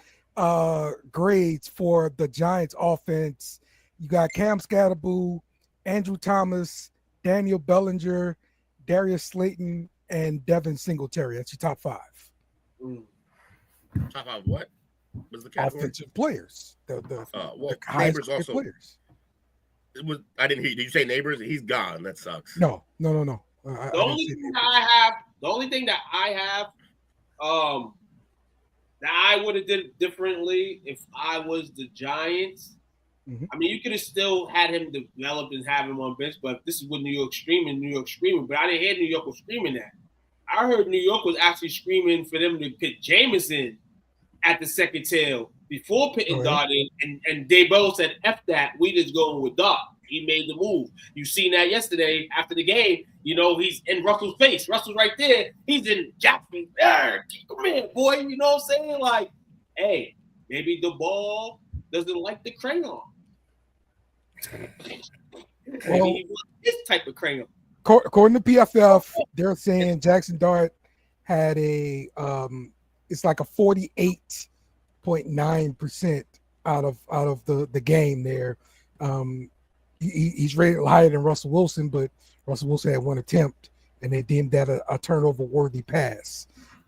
grades for the Giants offense. You got Cam Scatterboo, Andrew Thomas, Daniel Bellinger, Darius Slayton, and Devin Singletary. That's your top 5. Top 5 what? What's the category? Offensive players. The Neighbors also. Players. I didn't hear you. Did you say Neighbors? He's gone. That sucks. No. The only thing that I have, that I would have did differently if I was the Giants. Mm-hmm. I mean, you could have still had him developed and have him on bench, but this is what New York screaming. But I didn't hear New York was screaming that. I heard New York was actually screaming for them to put Jameson at the second tail before putting Dart in, and Daybell said, F that, we just going with Dart. He made the move. You seen that yesterday after the game. You know, he's in Russell's face. Russell's right there. He's in Jackson. Come here, boy. You know what I'm saying? Like, hey, maybe the ball doesn't like the crayon. Maybe he wants this type of crayon. According to PFF, they're saying Jackson Dart had a it's like a 48.9% out of the game there. He's rated higher than Russell Wilson, but Russell Wilson had 1 attempt, and they deemed that a turnover-worthy pass.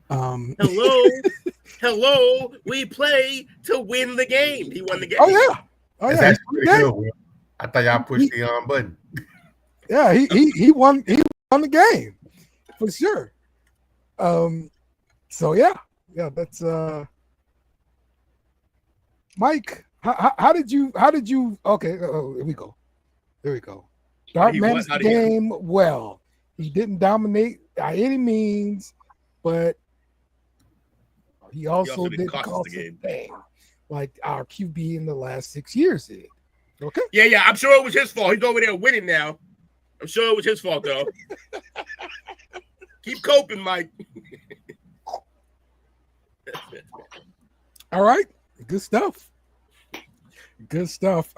Hello, we play to win the game. He won the game. Oh yeah. That's pretty good. I thought y'all pushed the button. Yeah, he won the game for sure. So yeah, that's Mike. How did you? Okay, here we go. Dart managed the game well. He didn't dominate by any means, but he also didn't cost the game like our QB in the last 6 years did. Okay. Yeah. I'm sure it was his fault. He's over there winning now. I'm sure it was his fault, though. Keep coping, Mike. All right. Good stuff.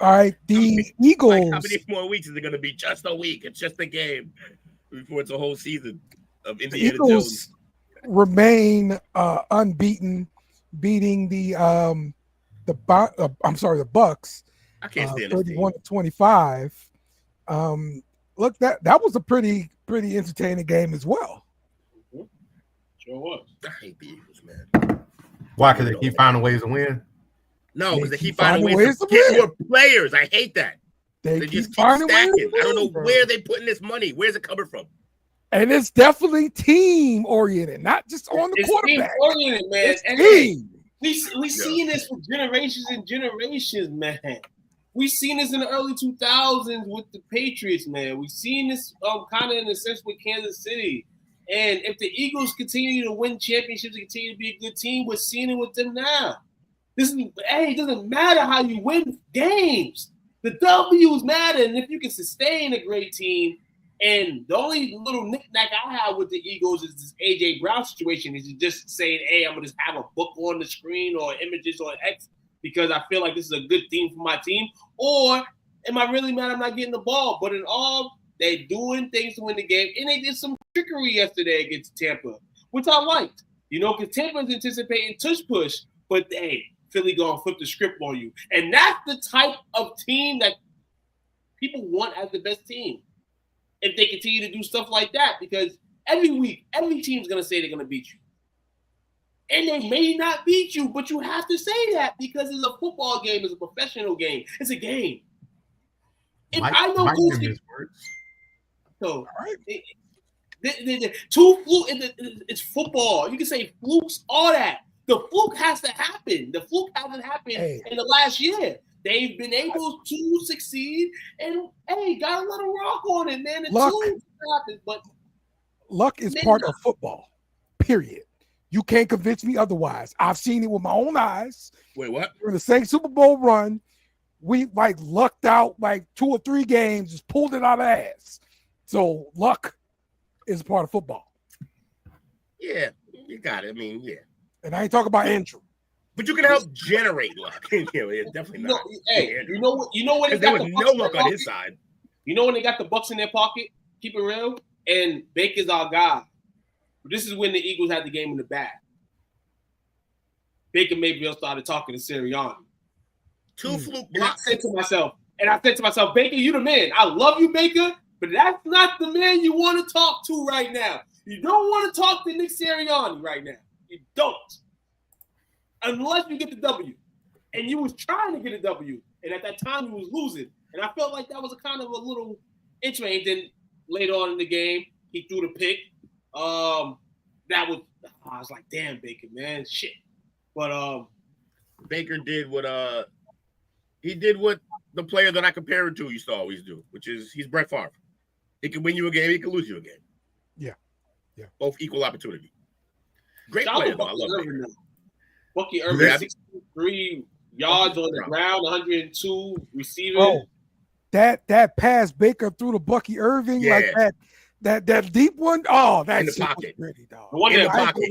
All right. The Eagles. Like, how many more weeks is it going to be? Just a week. It's just a game before it's a whole season of Indiana Jones. Remain unbeaten, beating the Bucks. I can't stand 31-25. Look, that was a pretty entertaining game as well. Sure was. I hate the Eagles, man. Why? Because they keep finding ways to win? No, because they keep finding ways to get more players. I hate that. They just keep finding stacking. ways to win, I don't know bro. where they're putting this money. Where's it coming from? And it's definitely team oriented, not just on the quarterback. Team oriented, man. It's team. We seen this for generations and generations, man. We seen this in the early 2000s with the Patriots, man. We seen this kind of in a sense with Kansas City. And if the Eagles continue to win championships and continue to be a good team, we're seeing it with them now. It doesn't matter how you win games. The W's matter, and if you can sustain a great team. And the only little knick-knack I have with the Eagles is this A.J. Brown situation. Is just saying, hey, I'm going to just have a book on the screen or images on X because I feel like this is a good thing for my team? Or am I really mad I'm not getting the ball? But in all, they're doing things to win the game. And they did some trickery yesterday against Tampa, which I liked. You know, because Tampa's anticipating tush-push. But, hey, Philly going to flip the script on you. And that's the type of team that people want as the best team. If they continue to do stuff like that, because every week, every team's going to say they're going to beat you. And they may not beat you, but you have to say that because it's a football game. It's a professional game. It's a game. If I know who's so, it's football. You can say flukes, all that. The fluke has to happen. The fluke hasn't happened in the last year. They've been able to succeed, and hey, gotta let them rock on it, man. Luck is part of football. Period. You can't convince me otherwise. I've seen it with my own eyes. Wait, what? During the same Super Bowl run, we lucked out 2 or 3 games, just pulled it out of ass. So luck is part of football. Yeah, you got it. I mean, yeah. And I ain't talking about Andrew. But you can help generate luck. Definitely not. You know what? There was no luck on his side. You know when they got the Bucks in their pocket? Keep it real. And Baker's our guy. This is when the Eagles had the game in the bag. Baker Mayfield started talking to Sirianni. Two fluke And I blocks. said to myself, Baker, you the man. I love you, Baker, but that's not the man you want to talk to right now. You don't want to talk to Nick Sirianni right now. You don't. Unless you get the W. And you was trying to get a W. And at that time, you was losing. And I felt like that was a kind of a little interesting. Then later on in the game, he threw the pick. I was like, damn, Baker, man, shit. But Baker did what the player that I compare him to used to always do, which is he's Brett Favre. He can win you a game, he can lose you a game. Yeah. Both equal opportunity. Great player, though. I love Baker. Bucky Irvin, 63 yards on the ground, 102 receiving. Bro, that pass Baker threw to Bucky Irving like that deep one. Oh, that's in the pocket. Pretty, dog. In the pocket.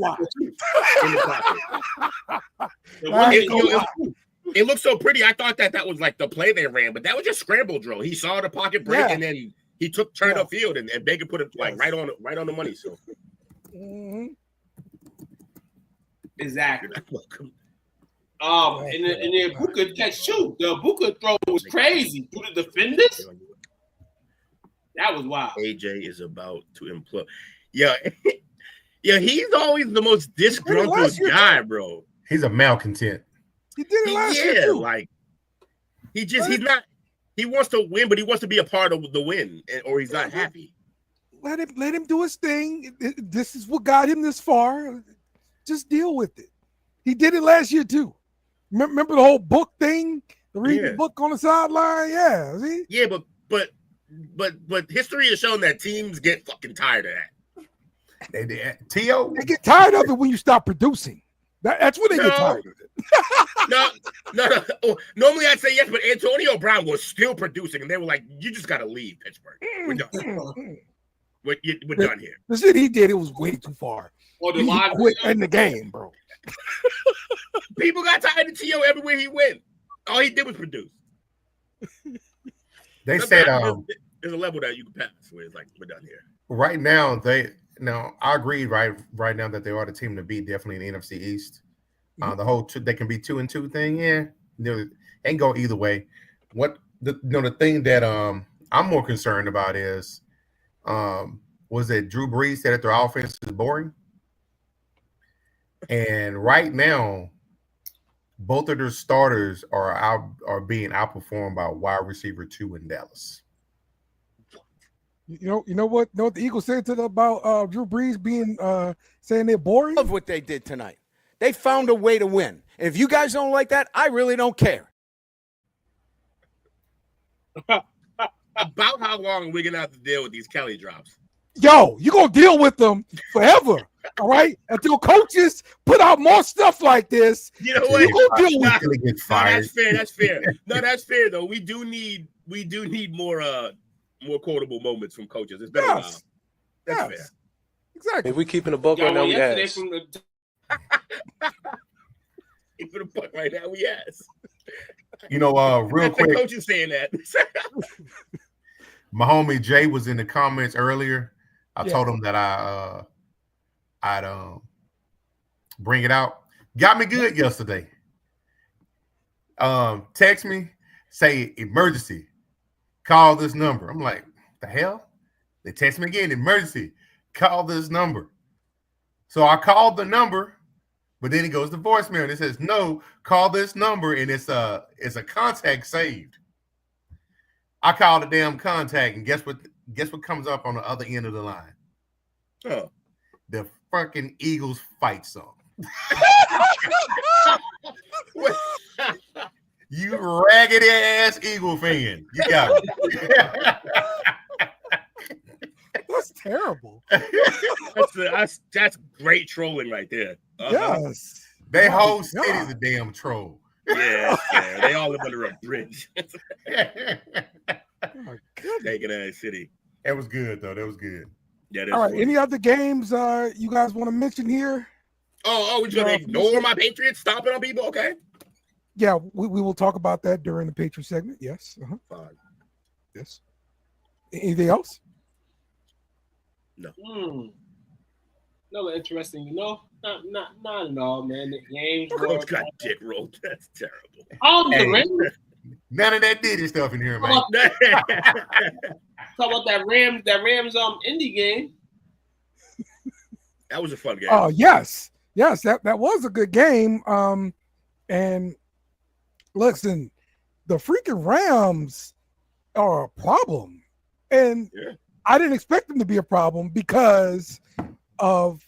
It looked so pretty. I thought that was like the play they ran, but that was just scramble drill. He saw the pocket break and then he turned upfield and Baker put it like right on the money. So exactly. And then Booker catch too. The Booker throw was crazy through the defenders. That was wild. AJ is about to implode. Yeah, he's always the most disgruntled guy, bro. He's a malcontent. He did it last year too. Like he's not. He wants to win, but he wants to be a part of the win, or he's not happy. Let him do his thing. This is what got him this far. Just deal with it. He did it last year too. Remember the whole book thing? The reading book on the sideline? Yeah. See? Yeah, but history has shown that teams get fucking tired of that. They get tired of it when you stop producing. That's when they get tired of it. No. Oh, normally I'd say yes, but Antonio Brown was still producing, and they were like, "You just got to leave Pittsburgh. We're done. We're done here." The shit he did, it was way too far. Or the He live quit in the game, bro. People got tired of T.O. everywhere he went. All he did was produce. They said there's a level that you can pass where it's like, we're done here. Right now, I agree right now that they are the team to beat, definitely in the NFC East. The whole they can be 2-2 thing, ain't go either way. What the thing that I'm more concerned about is was that Drew Brees said that their offense is boring. And right now, both of their starters are being outperformed by wide receiver 2 in Dallas. You know what the Eagles said about Drew Brees being saying they're boring? Love what they did tonight. They found a way to win. And if you guys don't like that, I really don't care. About how long are we gonna have to deal with these Kelly drops? Yo, you're gonna deal with them forever. All right, until coaches put out more stuff like this. You know what? You're gonna deal with it. Get fired. That's fair. No, that's fair though. We do need more quotable moments from coaches. It's been a while. That's fair. Exactly. If we keeping the book right now, we ass. Keeping the book right now, we ass. You know, real quick. The coach is saying that. My homie Jay was in the comments earlier. I told him that I'd bring it out. Got me good yesterday. Text me, say emergency. Call this number. I'm like, the hell? They text me again, emergency. Call this number. So I called the number, but then it goes to voicemail and it says, no, call this number, and it's a contact saved. I called the damn contact, and guess what comes up on the other end of the line? Oh. The fucking Eagles fight song. You raggedy ass Eagle fan. You got it. That's terrible. That's great trolling right there. Yes. They whole city's a damn troll. Yeah, they all live under a bridge. Taking ass city. That was good though. That was good. Yeah. All right. Funny. Any other games you guys want to mention here? Oh, we're gonna ignore my Patriots stomping on people? Okay. Yeah, we will talk about that during the Patriots segment. Yes. Fine. Yes. Anything else? No. Another interesting, not at all, man. The games Coach got dick rolled. That's terrible. The Rams. None of that Diddy stuff in here, man. Talk about that Rams Indy game. That was a fun game. Oh yes, that was a good game. And listen, the freaking Rams are a problem, and I didn't expect them to be a problem because of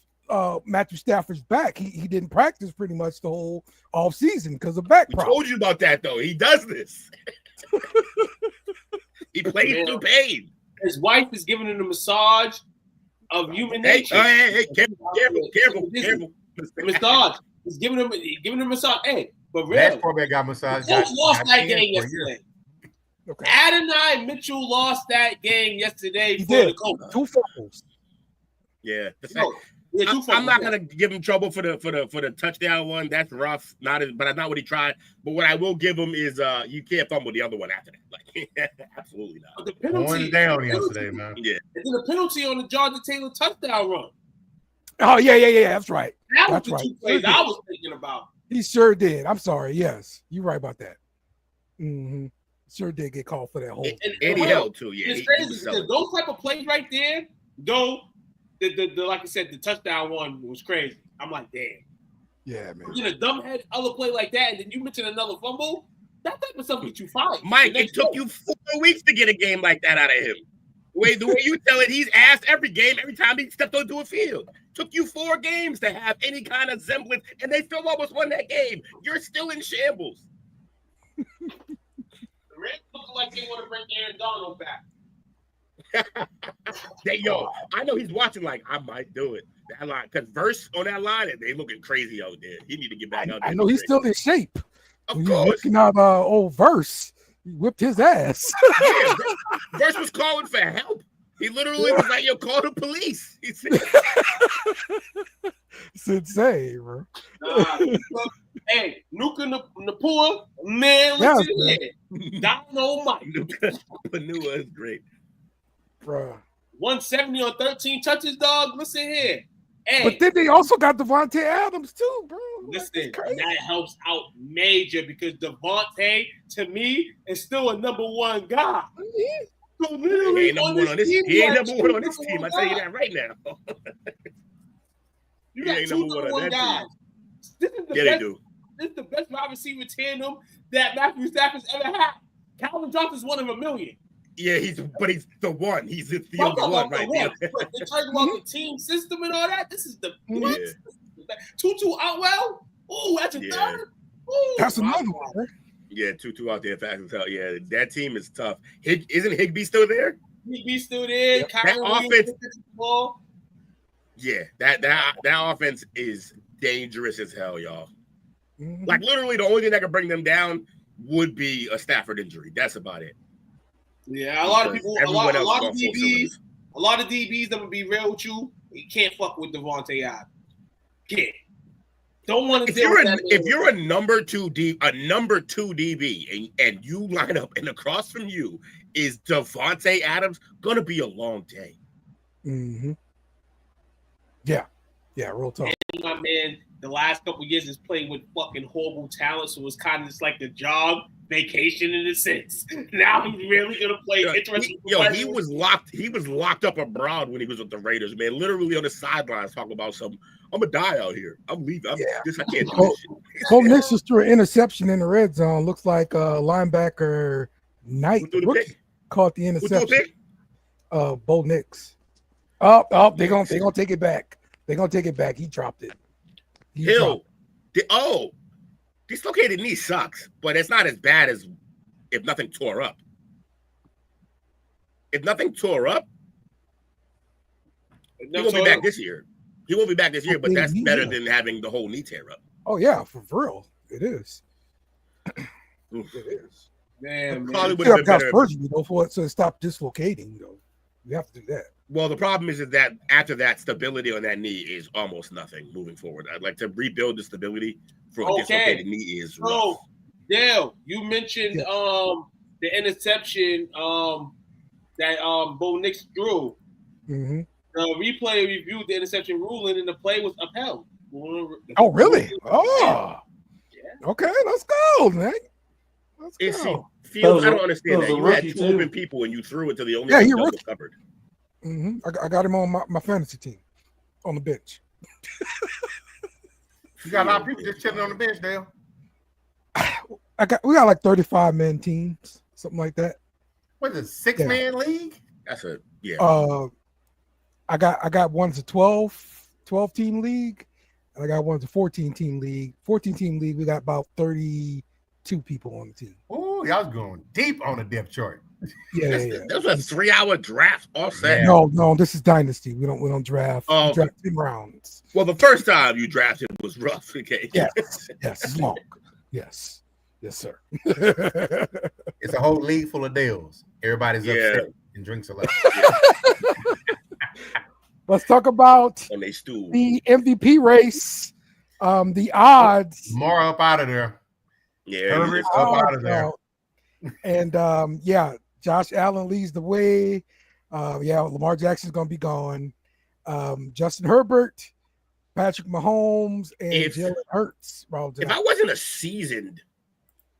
Matthew Stafford's back. He didn't practice pretty much the whole off season because of back problems. I told you about that though. He does this. He plays through pain. His wife is giving him a massage of human nature. Hey, careful. Massage. He's giving him a massage. Hey, but really, last quarterback got massage. The Colts lost that game yesterday. Okay. Adonai Mitchell lost that game yesterday He for did. the Colts. 2 fumbles. Yeah. I'm not gonna give him trouble for the touchdown one. That's rough. But that's not what he tried. But what I will give him is you can't fumble the other one after that. Like absolutely not. The penalty down yesterday, man. Yeah. And then the penalty on the Jonathan Taylor touchdown run. Oh yeah. That's right. That was That's the right. two plays I was thinking about. He sure did. I'm sorry. Yes, you're right about that. Mm-hmm. Sure did get called for that whole. And he held too. Yeah. It's crazy because those type of plays right there, though. The like I said, the touchdown one was crazy. I'm like, damn. Yeah, man. You get a dumbhead other play like that, and then you mention another fumble. That type of stuff gets you fired. Mike, it took you 4 weeks to get a game like that out of him. The way you tell it, he's asked every game, every time he stepped onto a field. Took you 4 games to have any kind of semblance, and they still almost won that game. You're still in shambles. The Rams look like they want to bring Aaron Donald back. I know he's watching. Like I might do it. That line, because Verse on that line, they looking crazy out there. He need to get back out there. I know he's still in shape. Of when course, you're looking out old Verse, he whipped his ass. Yeah, Verse was calling for help. He literally was like, "Yo, call the police." He said, It's insane, bro. Hey, Nuka Napua, man, listen here. Dynamite. Panua is great. Bruh. 170 on 13 touches, dog. Listen here. Hey, But then they also got Devontae Adams too, bro. listen, that helps out major because Devontae, to me, is still a number 1 guy. So literally, He ain't number 1 on this. He ain't number 1 on this team. I tell you that right now. You got ain't 2 number 1 number on 1 that guys. This is the Yeah, best, they do. This is the best wide receiver tandem that Matthew Stafford's ever had. Calvin Johnson's one of a million. Yeah, he's the one. He's the I'm only talking one about right the there. one. But they're talking about the team system and all that. This is the what? Yeah. Tutu Outwell. Oh, that's a third. Ooh, That's another one, bro. Yeah, 2-2 out there fast as hell. Yeah, that team is tough. Isn't Higbee still there? He's still there. Yep. That offense. Yeah, that offense is dangerous as hell, y'all. Mm-hmm. Like literally, the only thing that could bring them down would be a Stafford injury. That's about it. Yeah, a lot of people, a lot of DBs, cylinders. I'm gonna be real with you. You can't fuck with Devontae Adams. Can't. Don't want to deal with that. If you're a number 2 DB, and you line up and across from you is Devontae Adams, gonna be a long day. Mm-hmm. Yeah, real talk. And my man, the last couple years has played with fucking horrible talent, so it's kind of just like the job vacation in a sense. Now he's really gonna play interesting. He was locked up abroad when he was with the Raiders, man. Literally on the sidelines talking about something. I'm gonna die out here. I'm leaving. I can't do this shit. Bo Nix just threw an interception in the red zone. Looks like linebacker Knight caught the interception. Bo Nix. They're gonna take it back. They're gonna take it back. He dropped it. Dislocated knee sucks, but it's not as bad as if nothing tore up. If nothing tore up, he won't be back this year. He won't be back this year, but that's better than having the whole knee tear up. Oh yeah, for real, it is. It is. Man, probably would have have been better. Surgery though for it to stop dislocating. Though you have to do that. Well, the problem is that after that, stability on that knee is almost nothing moving forward. I'd like to rebuild the stability for a dislocated knee is rough. So, Dale, you mentioned the interception that Bo Nix threw. Mm-hmm. The replay reviewed the interception ruling, and the play was upheld. Oh, really? Oh, yeah. Okay. Let's go, man. Let's go. Fields, I don't understand that. You had 2 open people and you threw it to the only one that was covered. I got him on my fantasy team on the bench. You got a lot of people just chilling on the bench, Dale. We got like 35-man teams, something like that. What is it, 6-man league? That's a I got one's a 12-team league, and I got one's a 14-team league. 14-team league, we got about 32 people on the team. Oh, y'all was going deep on the depth chart. Yeah, That's a 3-hour draft all set. No, this is dynasty. We don't draft. Oh, we draft 10 rounds. Well, the first time you drafted was rough. Okay. Yes, it's long. Yes, sir. It's a whole league full of Dales. Everybody's upset and drinks a lot. Let's talk about the MVP race. The odds. More up out of there. Yeah, Herbert's up out of there. And Josh Allen leads the way. Lamar Jackson's gonna be gone. Justin Herbert, Patrick Mahomes, and Jalen Hurts. If I wasn't a seasoned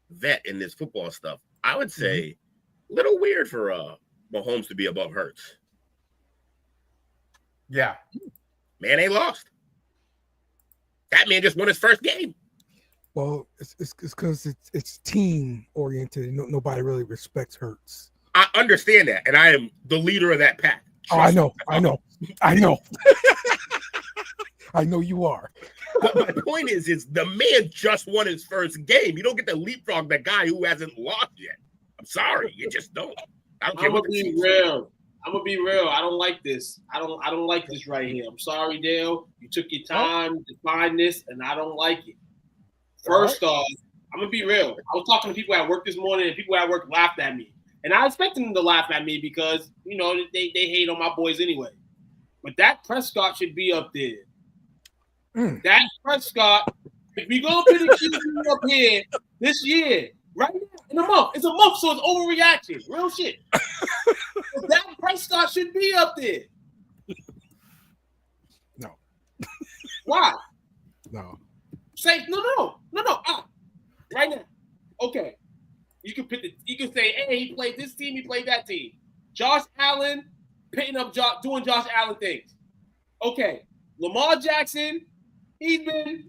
vet in this football stuff, I would say a little weird for Mahomes to be above Hurts. Yeah. Man ain't lost. That man just won his first game. Well, it's because it's team oriented. Nobody really respects Hurts. I understand that, and I am the leader of that pack. I know. I know you are. But my point is the man just won his first game. You don't get to leapfrog that guy who hasn't lost yet. I'm sorry, you just don't. I don't care. I'm gonna be real. I don't like this. I don't like this right here. I'm sorry, Dale. You took your time to find this, and I don't like it. First off, I'm gonna be real. I was talking to people at work this morning, and people at work laughed at me. And I expected them to laugh at me because, they hate on my boys anyway. But Dak Prescott should be up there. Dak Prescott, if we go to the QB up here this year, right now, in a month. It's a month, so it's overreaction. Real shit. So Dak Prescott should be up there. No. Why? No. Say no. Right now. Okay. You can say, hey, he played this team, he played that team. Josh Allen pitting up doing Josh Allen things. Okay. Lamar Jackson, he's been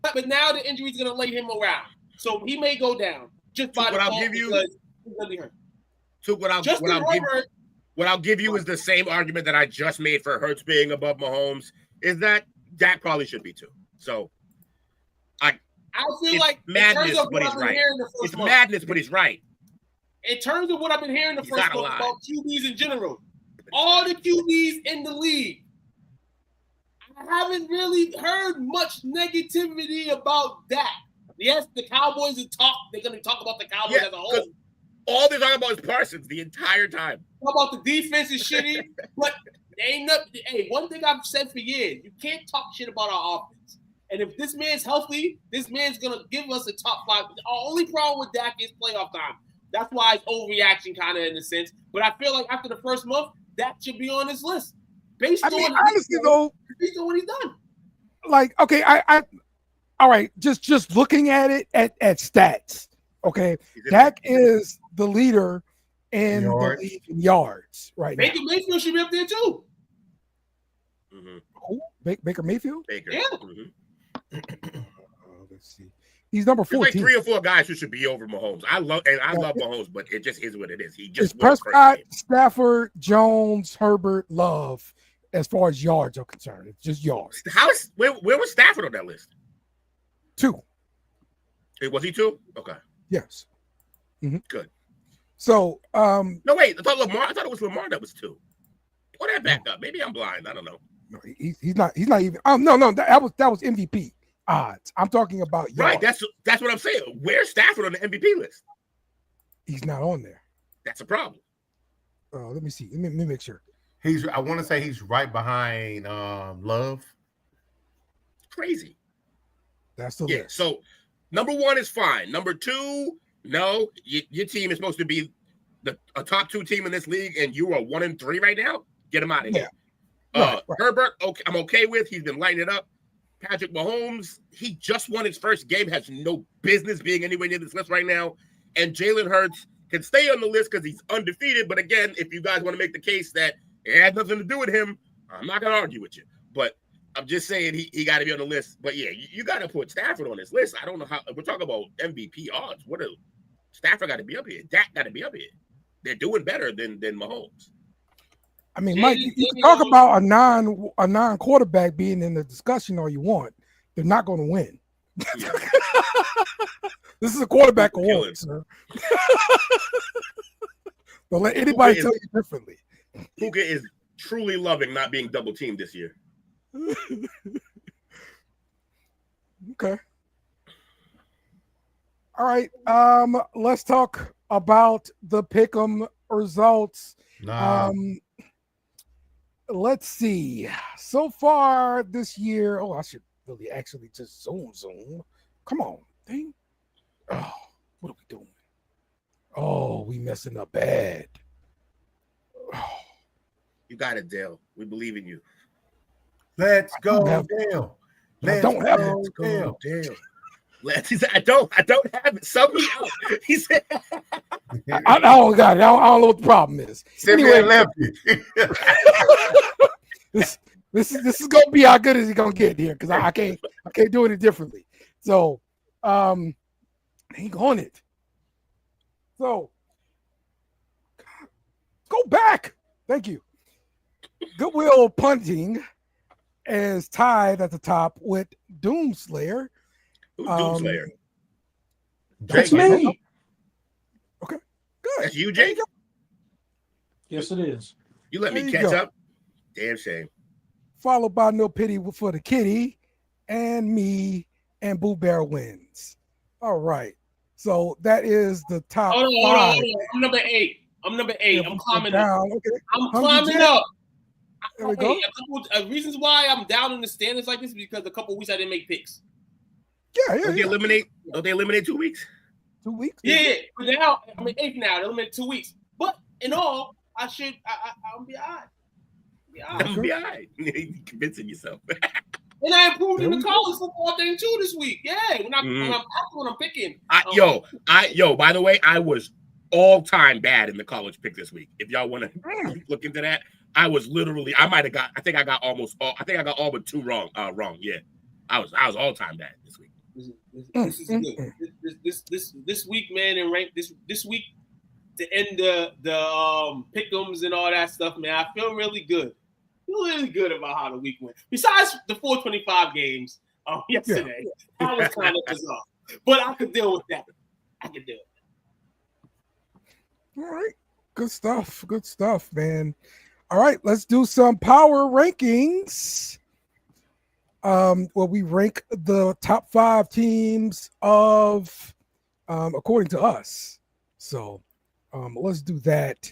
but now the injury is gonna lay him around. So he may go down just by the I'll give you. What I'll give you is the same argument that I just made for Hurts being above Mahomes, is that Dak probably should be too. So I feel like madness, but he's right. It's madness, but he's right. In terms of what I've been hearing the first month about QBs in general, all the QBs in the league, I haven't really heard much negativity about that. Yes, the Cowboys they're going to talk about the Cowboys as a whole. All they're talking about is Parsons the entire time. Talk about the defense is shitty, but ain't nothing. Hey, one thing I've said for years, you can't talk shit about our offense. And if this man's healthy, this man's going to give us a top 5. Our only problem with Dak is playoff time. That's why it's overreaction kind of in a sense. But I feel like after the first month, Dak should be on this list. Honestly, though, based on what he's done. Like, okay, I all right, just looking at it at stats, okay, Dak is the leader in the league in yards right now. Baker Mayfield should be up there too. Who? Baker Mayfield? Baker. Yeah. Let's see. He's number 14. There's like 3 or 4 guys who should be over Mahomes. I love Mahomes, but it just is what it is. He just it's Prescott, Stafford, Jones, Herbert, Love. As far as yards are concerned, it's just yards. Where was Stafford on that list? 2. Was he 2? Okay. Yes. Good. So, no, wait. I thought it was Lamar that was 2. Pull that back up. Maybe I'm blind. I don't know. No, he's not even. No. That was MVP odds. I'm talking about yards. Right. That's what I'm saying. Where's Stafford on the MVP list? He's not on there. That's a problem. Let me see. Let me make sure. I want to say he's right behind Love. Crazy. That's the list. So number 1 is fine. Number 2, no, your team is supposed to be a top 2 team in this league, and you are 1-3 right now. Get him out of here. Right. Herbert, okay, I'm okay with. He's been lighting it up. Patrick Mahomes, he just won his first game, has no business being anywhere near this list right now. And Jalen Hurts can stay on the list because he's undefeated. But again, if you guys want to make the case that it had nothing to do with him, I'm not going to argue with you. But I'm just saying he got to be on the list. But yeah, you got to put Stafford on this list. I don't know how we're talking about MVP odds. Stafford got to be up here. Dak got to be up here. They're doing better than Mahomes. I mean, Mike, you can talk about a non-quarterback being in the discussion all you want. They're not going to win. Yeah. This is a quarterback award, sir. Don't let anybody tell you differently. Puka is truly loving not being double teamed this year. Okay. All right. Let's talk about the pick'em results. Let's see. So far this year, I should really actually just zoom. Come on, thing. Oh, what are we doing? Oh, we messing up bad. Oh. You got it, Dale. We believe in you. Let's go, Dale. I don't have it. Dale. He said, I don't have it. Somebody else. He said, I don't got it. I don't know what the problem is. Anyway, lefty. This is gonna be how good as it's gonna get here because I can't do it differently. So hang on it. So go back. Thank you. Goodwill punting is tied at the top with Doomslayer. who's Doomslayer? That's me. Okay, good. That's you, Jake? Yes, it is. You let There me you catch go. up? Damn shame. Followed by No Pity for the Kitty and me and Boo Bear wins. All right. So that is the top Hold five. on. I'm number 8. Yeah, I'm we'll climbing go up. down. Okay. I'm Hungry climbing Jack. up. There we go. A couple reasons why I'm down in the standings like this because a couple weeks I didn't make picks. Yeah. Don't they eliminate 2 weeks? 2 weeks. Yeah, but now I'm in 8th now. They eliminated 2 weeks. But in all, I'll be all right. I'm be all right. You're convincing yourself. And I improved in the college football thing too this week. Yeah, when I'm picking. By the way, I was all-time bad in the college pick this week. If y'all want to look into that, I was literally, I think I got all but 2 wrong. Yeah. I was all-time bad this week. This is good. This week, man, and rank this week to end the pick'ems and all that stuff, man. I feel really good. Really good about how the week went. Besides the 425 games yesterday, that was kind of bizarre. But I could deal with that. All right. Good stuff, man. All right, let's do some power rankings. Where we rank the top 5 teams of according to us. So let's do that.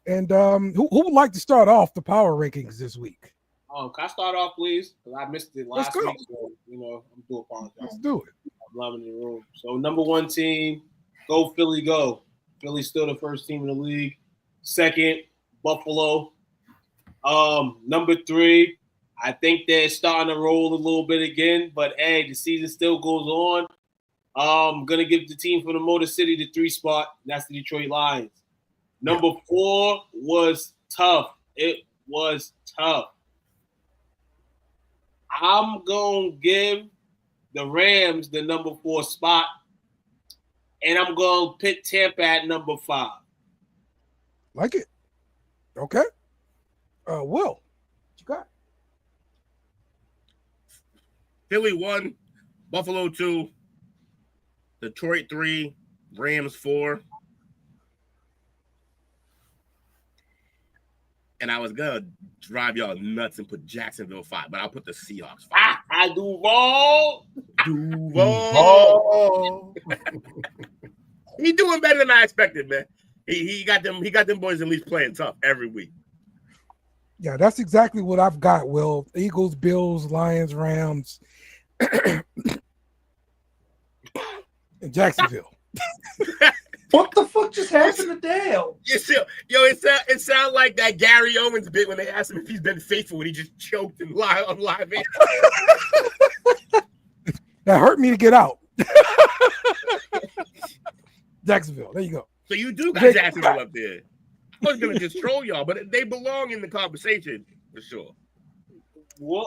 And who would like to start off the power rankings this week? Can I start off, please? Because I missed it last week. So, I'm do apologize. Let's do it. I'm loving the room. So, number 1 team, go Philly, go. Philly's still the first team in the league. Second, Buffalo. Number 3, I think they're starting to roll a little bit again. But, hey, the season still goes on. I'm going to give the team from the Motor City the 3 spot. That's the Detroit Lions. Number 4 was tough. It was tough. I'm going to give the Rams the number 4 spot, and I'm going to pick Tampa at number 5. Like it. Okay. Will, what you got? Philly 1, Buffalo 2, Detroit 3, Rams 4. And I was going to drive y'all nuts and put Jacksonville 5, but I'll put the Seahawks 5. Duval. He doing better than I expected, man. He got them boys at least playing tough every week. Yeah, that's exactly what I've got, Will. Eagles, Bills, Lions, Rams, and Jacksonville. What the fuck just happened to Dale? It sounds like that Gary Owens bit when they asked him if he's been faithful and he just choked and live on live air. That hurt me to get out. Jacksonville. There you go. So you do got Jacksonville up there. I was gonna just troll y'all, but they belong in the conversation for sure.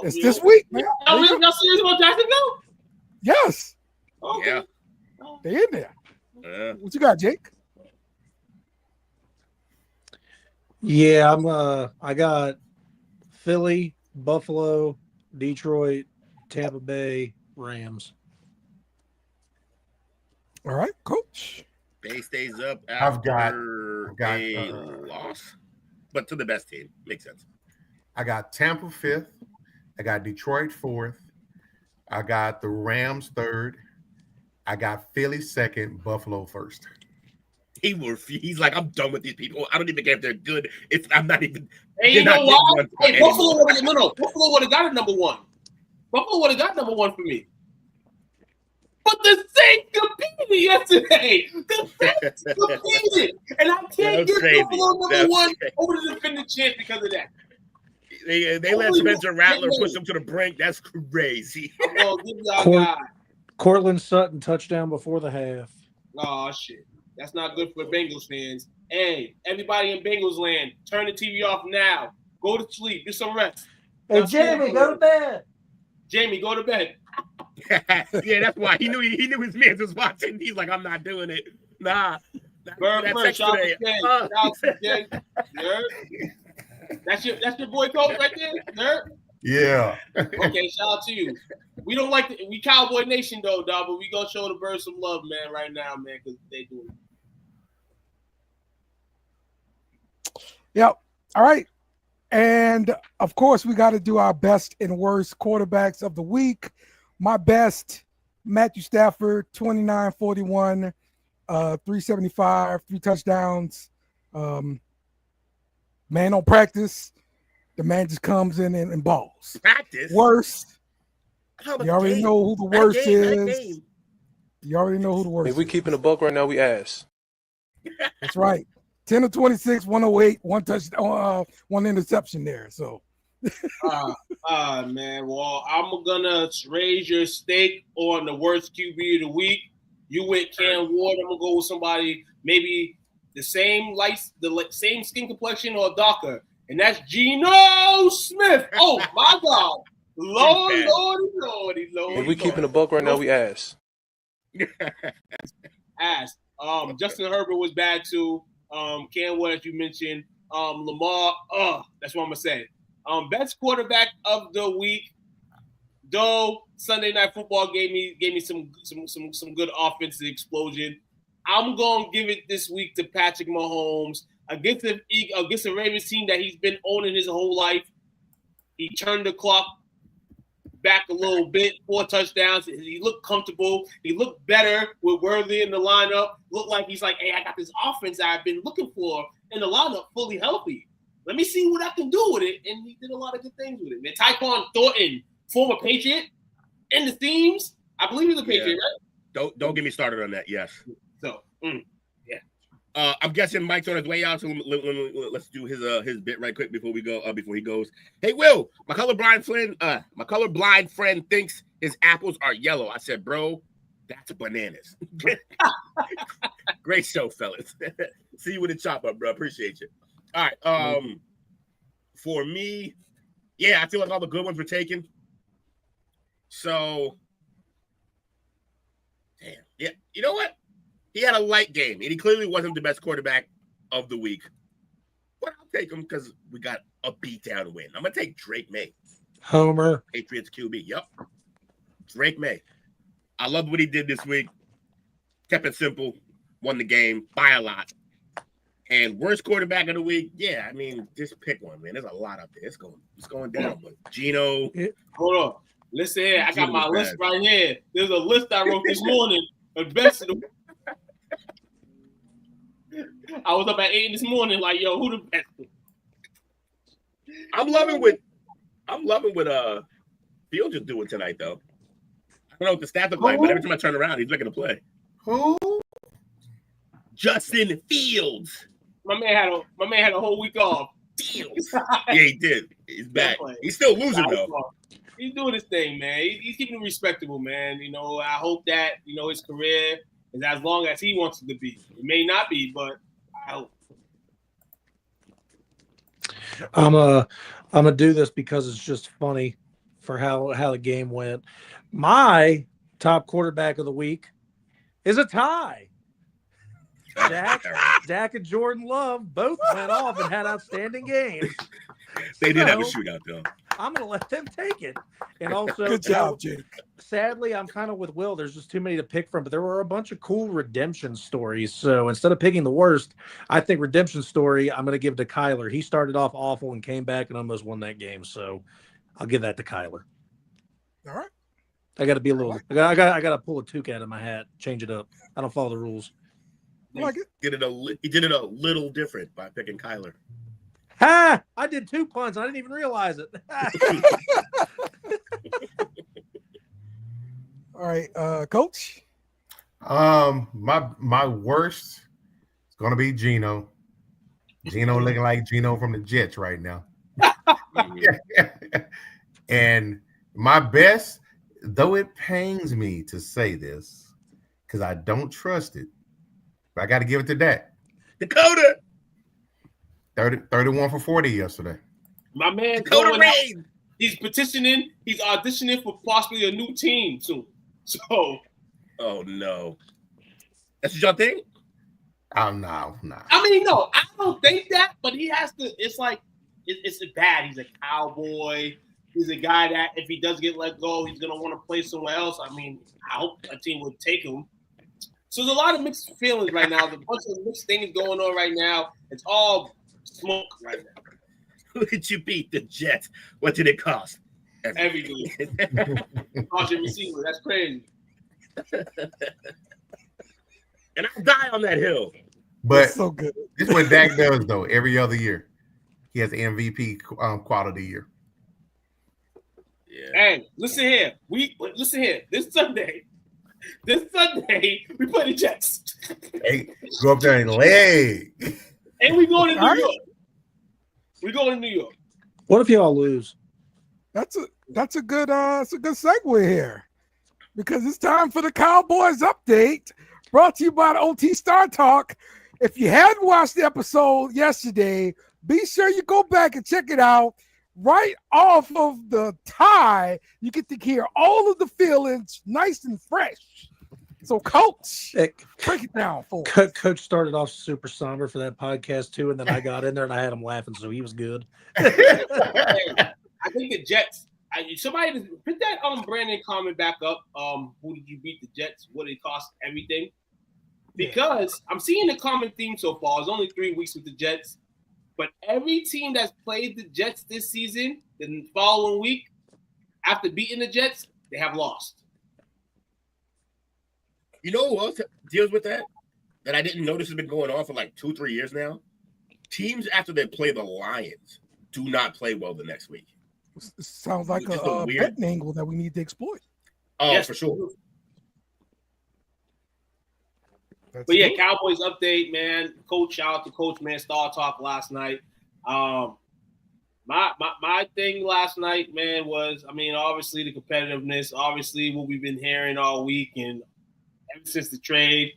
It's this week, man. Y'all serious about Jacksonville? Yes. Okay. Yeah. They in there. What you got, Jake? Yeah, I got Philly, Buffalo, Detroit, Tampa Bay, Rams. All right, coach. Bay stays up I've got a loss, but to the best team. Makes sense. I got Tampa 5th. I got Detroit 4th. I got the Rams 3rd. I got Philly 2nd, Buffalo 1st. He's like, I'm done with these people. I don't even care if they're good. I'm not even. Hey, you know why? Hey, Buffalo would have got it number 1. Buffalo would have got number 1 for me. But the Saints competed yesterday. The Saints competed, and I can't get Buffalo number 1 over the defending champ because of that. They let Spencer Rattler push them to the brink. That's crazy. Cortland Sutton touchdown before the half. Oh shit, that's not good for Bengals fans. Hey, everybody in Bengals land, turn the TV off now. Go to sleep. Do some rest. Hey, Jamie, go to bed. Jamie, go to bed. Yeah, that's why he knew his man was watching. He's like, I'm not doing it. Nah. That's your boy coach right there, nerd. Yeah. Okay, shout out to you. We don't like we Cowboy Nation though, dog, but we gonna show the birds some love, man, right now, man, because they do it. Yep. All right. And of course, we got to do our best and worst quarterbacks of the week. My best, Matthew Stafford, 29-41, 375, 3 touchdowns. Man don't practice. The man just comes in and balls. Practice. Worst. You already know who the worst is. You already know who the worst is. If we keeping a buck right now, we ass. That's right. 10 of 26, 108, 1 touchdown, 1 interception there. So, man. Well, I'm gonna raise your stake on the worst QB of the week. You went Cam Ward. I'm gonna go with somebody maybe the same same skin complexion or darker, and that's Geno Smith. Oh my God, Lordy. If we keeping a buck right now, we ass. Ass. Justin Herbert was bad too. Cam Ward, as you mentioned. Lamar. That's what I'm gonna say. Best quarterback of the week. Though Sunday Night Football gave me some good offensive explosion. I'm gonna give it this week to Patrick Mahomes against a Ravens team that he's been owning his whole life. He turned the clock back a little bit, 4 touchdowns. He looked comfortable. He looked better with Worthy in the lineup. Looked like he's like, hey, I got this offense I've been looking for in the lineup, fully healthy. Let me see what I can do with it. And he did a lot of good things with it. Man, Tyquan Thornton, former Patriot, in the themes. I believe he's a Patriot, right? Don't get me started on that. Yes. So, I'm guessing Mike's on his way out, so let's do his bit right quick before we go. Before he goes, hey Will, my colorblind friend thinks his apples are yellow. I said, bro, that's bananas. Great show, fellas. See you with the chop up, bro. Appreciate you. All right. For me, yeah, I feel like all the good ones were taken. So, damn. Yeah, you know what? He had a light game, and he clearly wasn't the best quarterback of the week. But I'll take him because we got a beatdown win. I'm going to take Drake May. Homer. Patriots QB. Yep. Drake May. I loved what he did this week. Kept it simple. Won the game by a lot. And worst quarterback of the week, yeah, I mean, just pick one, man. There's a lot up there. It's going down. But Geno. Hold on. Listen here. I got my list right here. There's a list I wrote this morning. The best of the I was up at 8 this morning, like, yo, who the best? I'm loving what Fields is doing tonight, though. I don't know what the stats look like, but every time I turn around, he's looking to play. Who? Justin Fields. My man had a whole week off. Fields. Yeah, he did. He's back. He's still losing though. He's doing his thing, man. He's keeping it respectable, man. You know, I hope that his career is as long as he wants it to be. It may not be, but I hope. I'm gonna do this because it's just funny for how the game went. My top quarterback of the week is a tie. Dak and Jordan Love both went off and had outstanding games. They did have a shootout, though. I'm going to let them take it. And also, good job, Jake. Sadly, I'm kind of with Will. There's just too many to pick from, but there were a bunch of cool redemption stories. So instead of picking the worst, I think redemption story, I'm going to give it to Kyler. He started off awful and came back and almost won that game. So I'll give that to Kyler. All right. I got to be a little. I got to pull a toque out of my hat, change it up. I don't follow the rules. He did it a little different by picking Kyler. Ha! I did 2 punts. I didn't even realize it. All right, Coach. My worst is gonna be Geno. Geno looking like Geno from the Jets right now. And my best, though it pains me to say this, because I don't trust it, but I got to give it to Dak. Dakota. 31 for 40 yesterday. My man, Dakota Rain. He's petitioning. He's auditioning for possibly a new team soon. So, oh no, that's what y'all think? Oh no. I mean, no, I don't think that. But he has to. It's like it's bad. He's a Cowboy. He's a guy that if he does get let go, he's gonna want to play somewhere else. I mean, I hope a team would take him. So there's a lot of mixed feelings right now. There's a bunch of mixed things going on right now. It's all smoke right now. Look at you beat the Jets. What did it cost? Everything. Cost your receiver. That's crazy. And I'll die on that hill. But That's so good. This is what Dak does though. Every other year, he has MVP quality year. Yeah. Hey, listen here. Listen here. This Sunday, we play the Jets. Hey, go up there and leg. And we going to New York. We going to New York. What if y'all lose? That's a good segue here, because it's time for the Cowboys update, brought to you by the OT Star Talk. If you hadn't watched the episode yesterday, be sure you go back and check it out. Right off of the tie, you get to hear all of the feelings nice and fresh. So, Coach, break it down for us. Coach started off super somber for that podcast too, and then I got in there and I had him laughing, so he was good. Hey, I think the Jets. Somebody put that Brandon comment back up. Who did you beat the Jets? What did it cost? Everything. Because I'm seeing a common theme so far. It's only 3 weeks with the Jets, but every team that's played the Jets this season, the following week, after beating the Jets, they have lost. You know who else deals with that? That I didn't notice has been going on for like 2-3 years now. Teams after they play the Lions do not play well the next week. Sounds like a betting angle that we need to exploit. Oh, yes, for sure. But yeah, Cowboys update, man. Coach, shout out to Coach, man. Star Talk last night. My thing last night, man, was, I mean, obviously the competitiveness, obviously what we've been hearing all week and ever since the trade.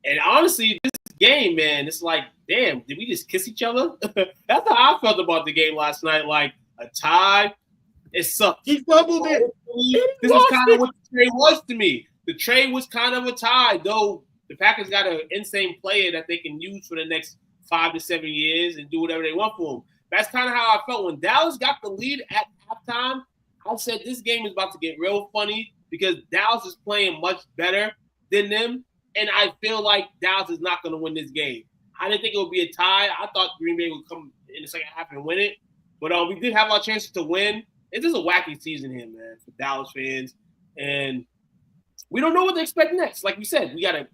And honestly, this game, man, it's like, damn, did we just kiss each other? That's how I felt about the game last night. Like a tie. It sucked. He fumbled it. This is kind of what the trade was to me. The trade was kind of a tie, though. The Packers got an insane player that they can use for the next 5 to 7 years and do whatever they want for him. That's kind of how I felt when Dallas got the lead at halftime. I said this game is about to get real funny because Dallas is playing much better than them, and I feel like Dallas is not going to win this game. I didn't think it would be a tie. I thought Green Bay would come in the second half and win it, but we did have our chances to win. It's just a wacky season here, man, for Dallas fans, and we don't know what to expect next. Like we said, we got a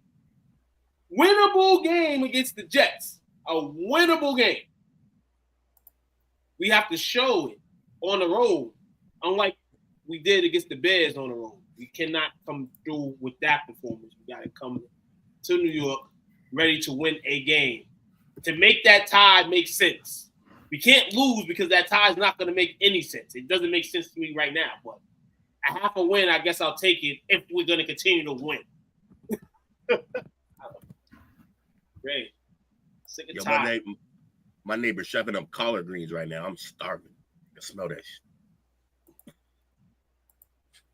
winnable game against the Jets, a winnable game. We have to show it on the road, unlike we did against the Bears on the road. We cannot come through with that performance. We got to come to New York ready to win a game. To make that tie make sense. We can't lose because that tie is not going to make any sense. It doesn't make sense to me right now, but a half a win, I guess I'll take it if we're going to continue to win. Great. Sick and tired. My neighbor's shoving up collard greens right now. I'm starving. I can smell that shit.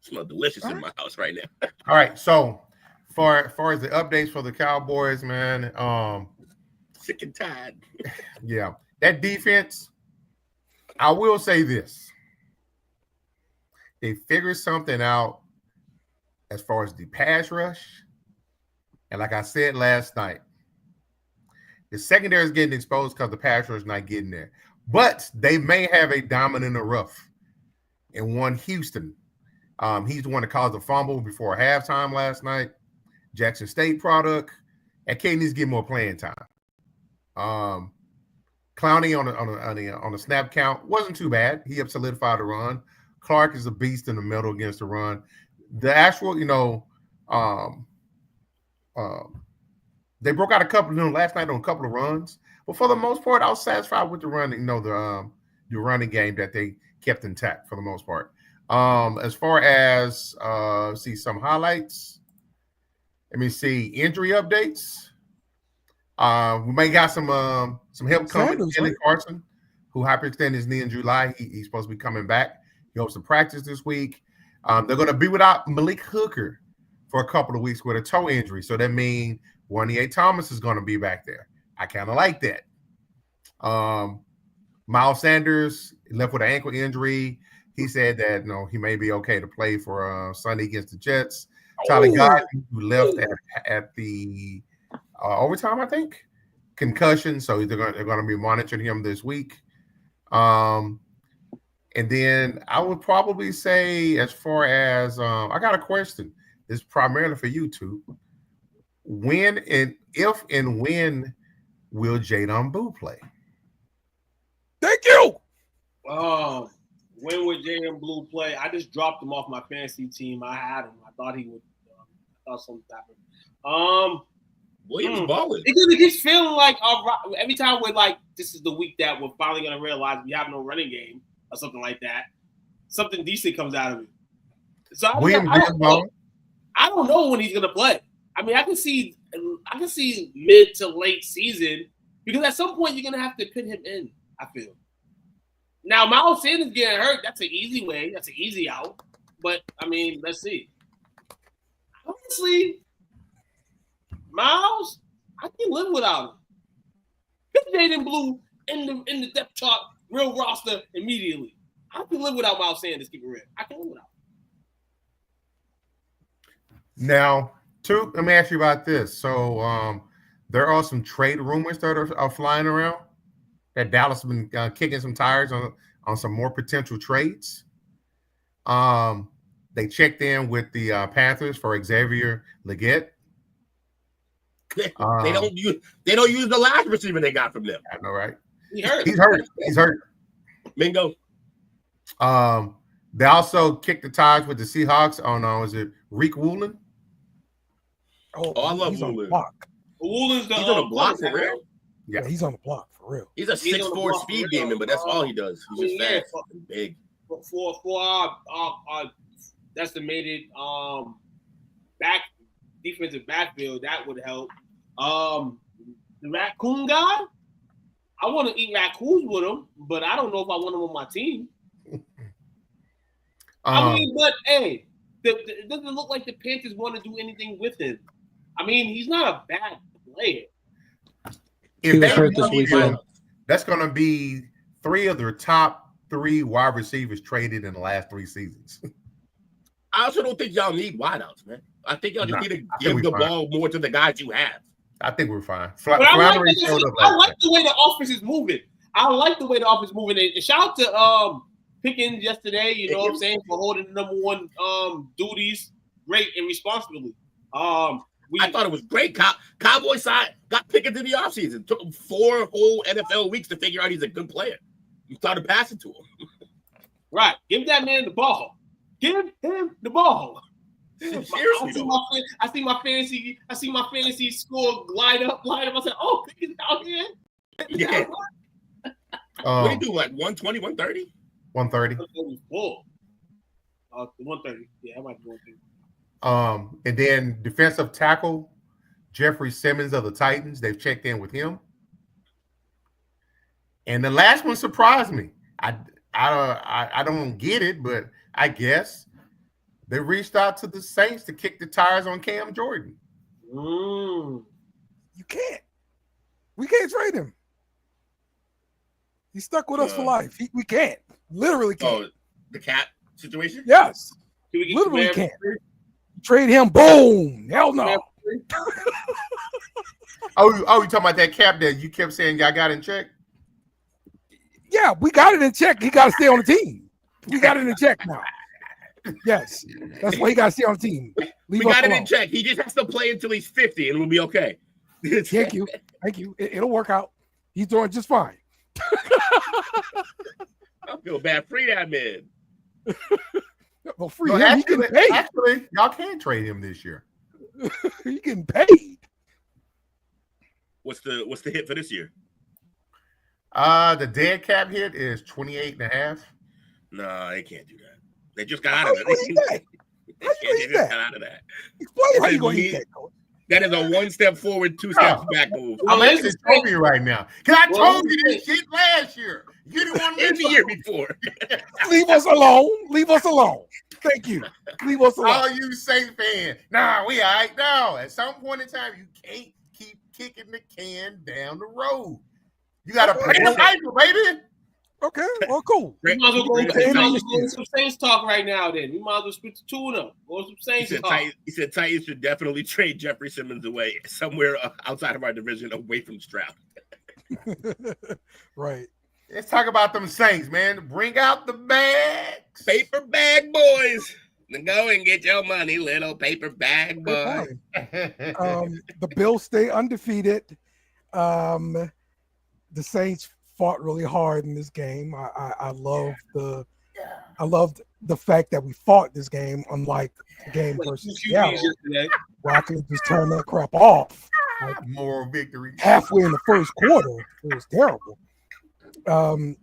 Smell delicious in my house right now. All right, so far as the updates for the Cowboys, man, sick and tired. Yeah, that defense, I will say this. They figured something out as far as the pass rush. And like I said last night, the secondary is getting exposed because the pass rush is not getting there. But they may have a diamond in the rough in one Houston. He's the one that caused the fumble before halftime last night. Jackson State product. And K needs to get more playing time. Clowney on the snap count wasn't too bad. He helped solidify the run. Clark is a beast in the middle against the run. The actual, they broke out a couple last night on a couple of runs, but for the most part, I was satisfied with the run. The running game that they kept intact for the most part. As far as see some highlights. Let me see injury updates. We may got some help coming. Kelly Carson, who hyperextended his knee in July, he's supposed to be coming back. He hopes to practice this week. They're going to be without Malik Hooker for a couple of weeks with a toe injury. So that means Warnie Thomas is going to be back there. I kind of like that. Miles Sanders left with an ankle injury. He said that he may be okay to play for Sunday against the Jets. Tyler Guyton, who left at the overtime, I think, concussion. So they're going to be monitoring him this week. And then I would probably say, as far as I got a question. This is primarily for you two. When and when will Jadon Boo play? Thank you. When would Jadon Blue play? I just dropped him off my fantasy team. I had him. I thought he would. I thought something happened. Williams balling. It keeps feeling like every time we're like, this is the week that we're finally going to realize we have no running game or something like that. Something decent comes out of it. So I don't know when he's going to play. I mean, I can see mid to late season because at some point you're going to have to put him in, I feel. Now, Miles Sanders getting hurt, that's an easy way. That's an easy out. But, I mean, let's see. Honestly, Miles, I can live without him. Put Jadon Blue in the depth chart, real roster immediately. I can live without Miles Sanders, keep it real. I can live without him. Now, let me ask you about this. So, there are some trade rumors that are flying around that Dallas has been kicking some tires on some more potential trades. They checked in with the Panthers for Xavier Legette. They don't use the last receiver they got from them. I know, right? He's hurt. Mingo. They also kicked the tires with the Seahawks on is it Reek Woolen? Oh, I love Woolen. Woolen's he's on the block for real. Yeah, he's on the block for real. He's a 6'4" speed demon, but that's all he does. He's just fast, big. For our estimated defensive backfield, that would help. The raccoon guy, I want to eat raccoons with him, but I don't know if I want him on my team. I mean, but hey, it doesn't look like the Panthers want to do anything with him. I mean, he's not a bad player. If they hurt this weekend, that's going to be 3 of their top 3 wide receivers traded in the last 3 seasons. I also don't think y'all need wideouts, man. I think y'all just need to give the ball more to the guys you have. I think we're fine. I like the way the offense is moving. And shout out to Pickens yesterday, you know what I'm saying, for holding the number 1 duties great and responsibly. I thought it was great. Cowboys side got Pickens in the offseason. Took him 4 whole NFL weeks to figure out he's a good player. You started passing to him. Right. Give that man the ball. Give him the ball. Seriously, I see my fantasy score glide up. I said, "Oh, Pickett's out here." Yeah. What do you do? Like 120, 130? 130. Full. 130. Yeah, I might be 130. And then defensive tackle Jeffrey Simmons of the Titans. They've checked in with him. And the last one surprised me. I don't get it, but I guess they reached out to the Saints to kick the tires on Cam Jordan. You can't. We can't trade him. He's stuck with us for life. We can't. Literally can't. Oh, the cap situation? Yes. Can we get Literally can't. Trade him. Boom. Hell no. Oh, you talking about that cap that you kept saying y'all got in check? Yeah, we got it in check. He got to stay on the team. We got it in check now. Yes. That's why he got to stay on the team. We got it in check. He just has to play until he's 50 and we'll be okay. Thank you. It'll work out. He's doing just fine. I feel bad. Free that man. Well, free No, him. He getting paid. Actually, y'all can trade him this year. He getting paid. What's the hit for this year? The dead cap hit is 28.5. No, they can't do that. They just got out of it. They just got out of that. Explain how you going to eat that, Coach. That is a 1 step forward, 2 steps back move. I'm actually telling you right now. Because I told you this shit last year. You didn't want to the year before. Leave us alone. Leave us alone. Thank you. Leave us alone. All you Saints fans. Nah, we all right now. At some point in time, you can't keep kicking the can down the road. You got to pay the cycle, baby. Okay, well, cool. We might as well go into some Saints talk right now. Then we might as well split the two of them. Go some Saints talk. He said Titans should definitely trade Jeffrey Simmons away somewhere outside of our division, away from Stroud. Right. Let's talk about them Saints, man. Bring out the bags. Paper bag boys. Go and get your money, little paper bag boy. The Bills stay undefeated. The Saints fought really hard in this game. I loved the fact that we fought this game, unlike the game versus Seattle, where I could just turn that crap off. Like, moral victory. Halfway in the first quarter, it was terrible. I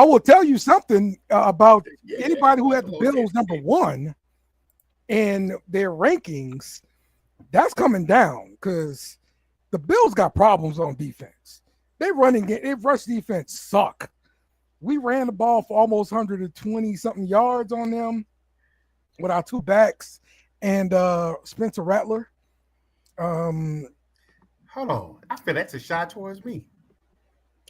will tell you something about anybody who had the Bills number 1 in their rankings. That's coming down because the Bills got problems on defense. Their rush defense suck. We ran the ball for almost 120 something yards on them with our 2 backs and Spencer Rattler. Hold on. I feel that's a shot towards me.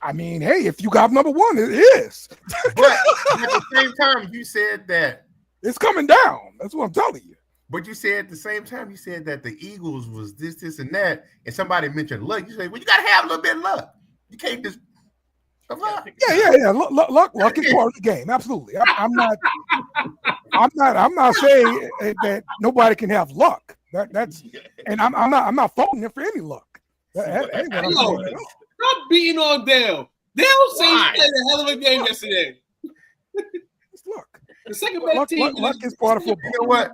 I mean, hey, if you got number 1, it is. But at the same time, you said that it's coming down. That's what I'm telling you. But you said at the same time, you said that the Eagles was this, and that, and somebody mentioned luck. You say, well, you got to have a little bit of luck. You can't just. Yeah. Luck is part of the game. Absolutely. I'm not saying that nobody can have luck. And I'm not faulting it for any luck. That ain't what I'm saying at all. Stop beating on Dale. Dale Saints played a hell of a game yesterday. It's luck. The second best team. Luck is part of football. You know what?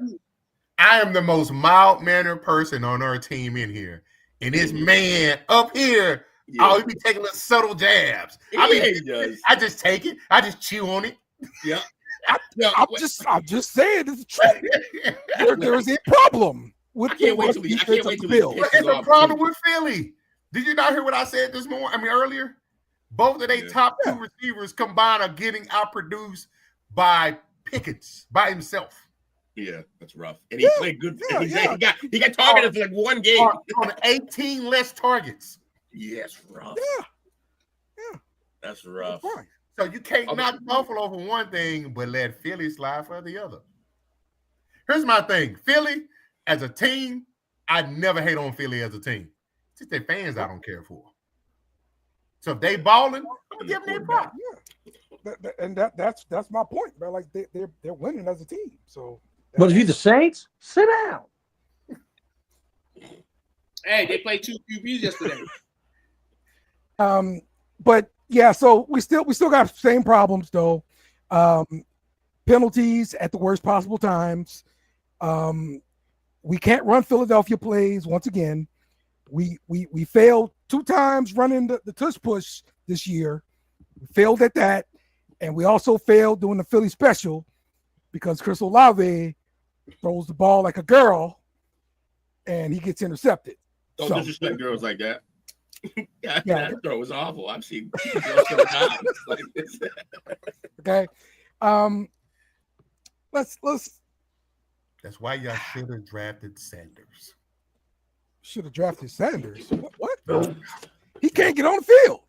I am the most mild-mannered person on our team in here. And this man up here, he be taking little subtle jabs. I just take it. I just chew on it. Yeah. I'm just saying it's true. There is a problem with the Bills. It's a problem with Philly. Did you not hear what I said this morning? Earlier? Both of their top 2 receivers combined are getting outproduced by Pickens by himself. Yeah, that's rough. And he played good. He got targeted for like 1 game. On 18 less targets. Yes, rough. Yeah. That's rough. So you can't knock Buffalo for one thing, but let Philly slide for the other. Here's my thing. Philly, as a team, I never hate on Philly as a team. It's just their fans I don't care for. So if they balling, I'm gonna give them their props. Yeah. And that's my point, bro. Like they're winning as a team. So but if you're the Saints, sit down. Hey, they played 2 QBs yesterday. But yeah, so we still got the same problems though. penalties at the worst possible times. We can't run Philadelphia plays once again. We failed 2 times running the tush push this year. We failed at that, and we also failed doing the Philly special because Chris Olave throws the ball like a girl, and he gets intercepted. Don't disrespect girls like that. Yeah, that throw was awful. I've seen girls throw times like this. Okay, let's. That's why y'all should have drafted Sanders. Should have drafted Sanders. What? He can't get on the field.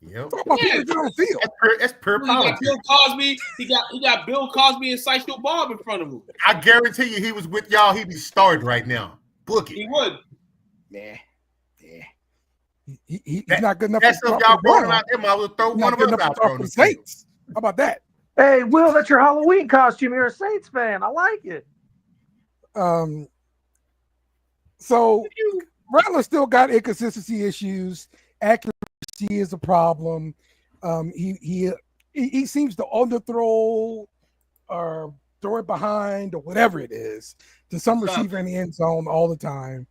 Yep. Talk about can't get on the field. That's pure He got politics. Bill Cosby. He got Bill Cosby and Sideshow Bob in front of him. I guarantee you, he was with y'all. He'd be started right now. Book it. He would. Yeah. He's not good enough. That's if y'all brought him out there. I would throw one of us out there on the Saints. How about that? Hey, Will, that's your Halloween costume. You're a Saints fan. I like it. So Rattler still got inconsistency issues. Accuracy is a problem. He seems to underthrow or throw it behind or whatever it is to some receiver in the end zone all the time.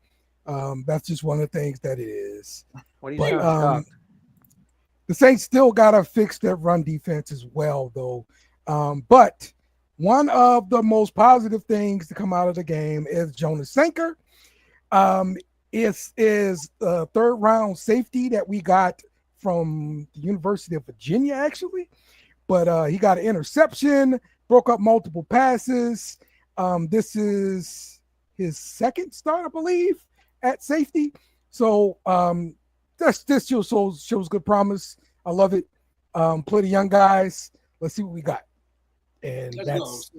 That's just one of the things that it is. What do you think? The Saints still got to fix their run defense as well, though. But one of the most positive things to come out of the game is Jonas Sanker. Is the 3rd round safety that we got from the University of Virginia, actually. But he got an interception, broke up multiple passes. This is his 2nd start, I believe, at safety. So this shows good promise. I love it. Play the young guys. Let's see what we got. And that's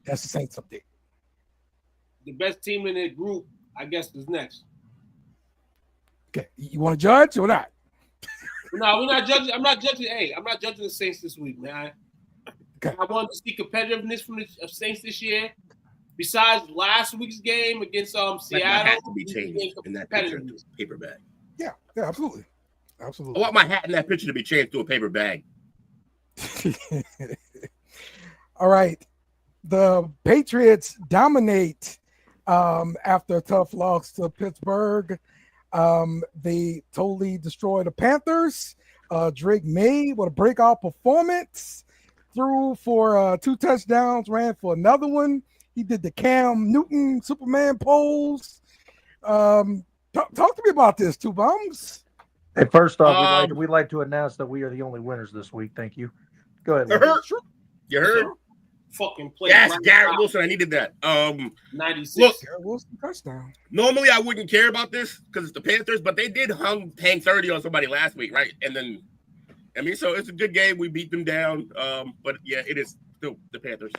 the Saints update. The best team in that group, I guess, is next. Okay, you want to judge or not? No, we're not judging. I'm not judging. Hey, I'm not judging the Saints this week, man. Okay. I wanted to see competitiveness from the Saints this year. Besides last week's game against Seattle, That has to be changed in that picture, paper bag. Yeah, absolutely. I want my hat in that picture to be changed to a paper bag. All right. The Patriots dominate after a tough loss to Pittsburgh. They totally destroyed the Panthers. Drake May with a breakout performance. Threw for 2 touchdowns, ran for another one. He did the Cam Newton Superman pose. Talk to me about this, Two Bums. Hey, first off, we'd like to announce that we are the only winners this week. Thank you. Go ahead. You heard? Fucking play. Yes, Garrett Wilson. I needed that. 96. Look, Garrett Wilson touchdown. Normally, I wouldn't care about this because it's the Panthers, but they did hang 30 on somebody last week, right? And then, so it's a good game. We beat them down. But yeah, it is still the Panthers.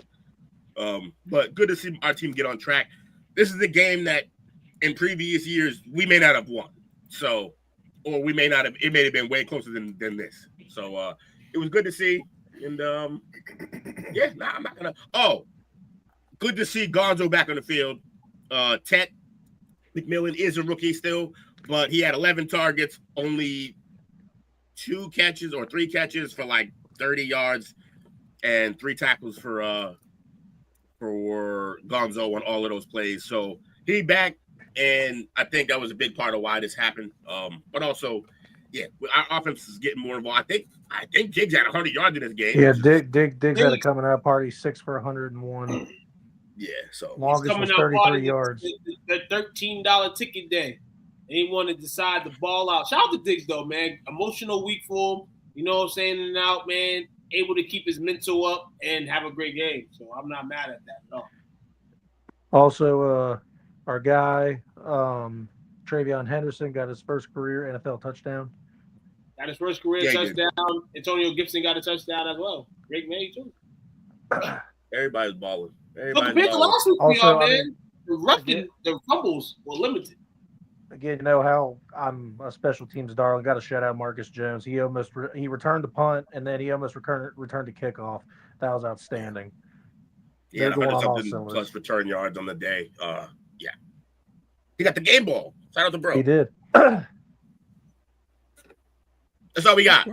But good to see our team get on track. This is a game that in previous years we may not have won. So, or we may not have. It may have been way closer than this. So it was good to see. And I'm not gonna. Oh, good to see Gonzo back on the field. Ted McMillan is a rookie still, but he had 11 targets, only 2 catches or 3 catches for like 30 yards, and 3 tackles for Gonzo on all of those plays. So he back, and I think that was a big part of why this happened. But also, yeah, our offense is getting more involved. I think Diggs had 100 yards in this game. Yeah, Diggs had a coming out party, 6 for 101. Yeah, so longest was 33 yards. The $13 ticket day. They want to decide to ball out. Shout out to Diggs though, man. Emotional week for him. You know what I'm saying? In and out, man. Able to keep his mental up and have a great game. So I'm not mad at that at all. Also, our guy, Travion Henderson, got his first career NFL touchdown. Got his first career touchdown. Antonio Gibson got a touchdown as well. Drake May too. Everybody's balling. Look, compared to last week, man, the fumbles were limited. Again, you know how I'm a special teams darling. Got to shout out Marcus Jones. He returned to punt, and then he almost returned to kickoff. That was outstanding. Yeah, 100-something plus return yards on the day. Yeah, he got the game ball. Shout out to bro. He did. That's all we got.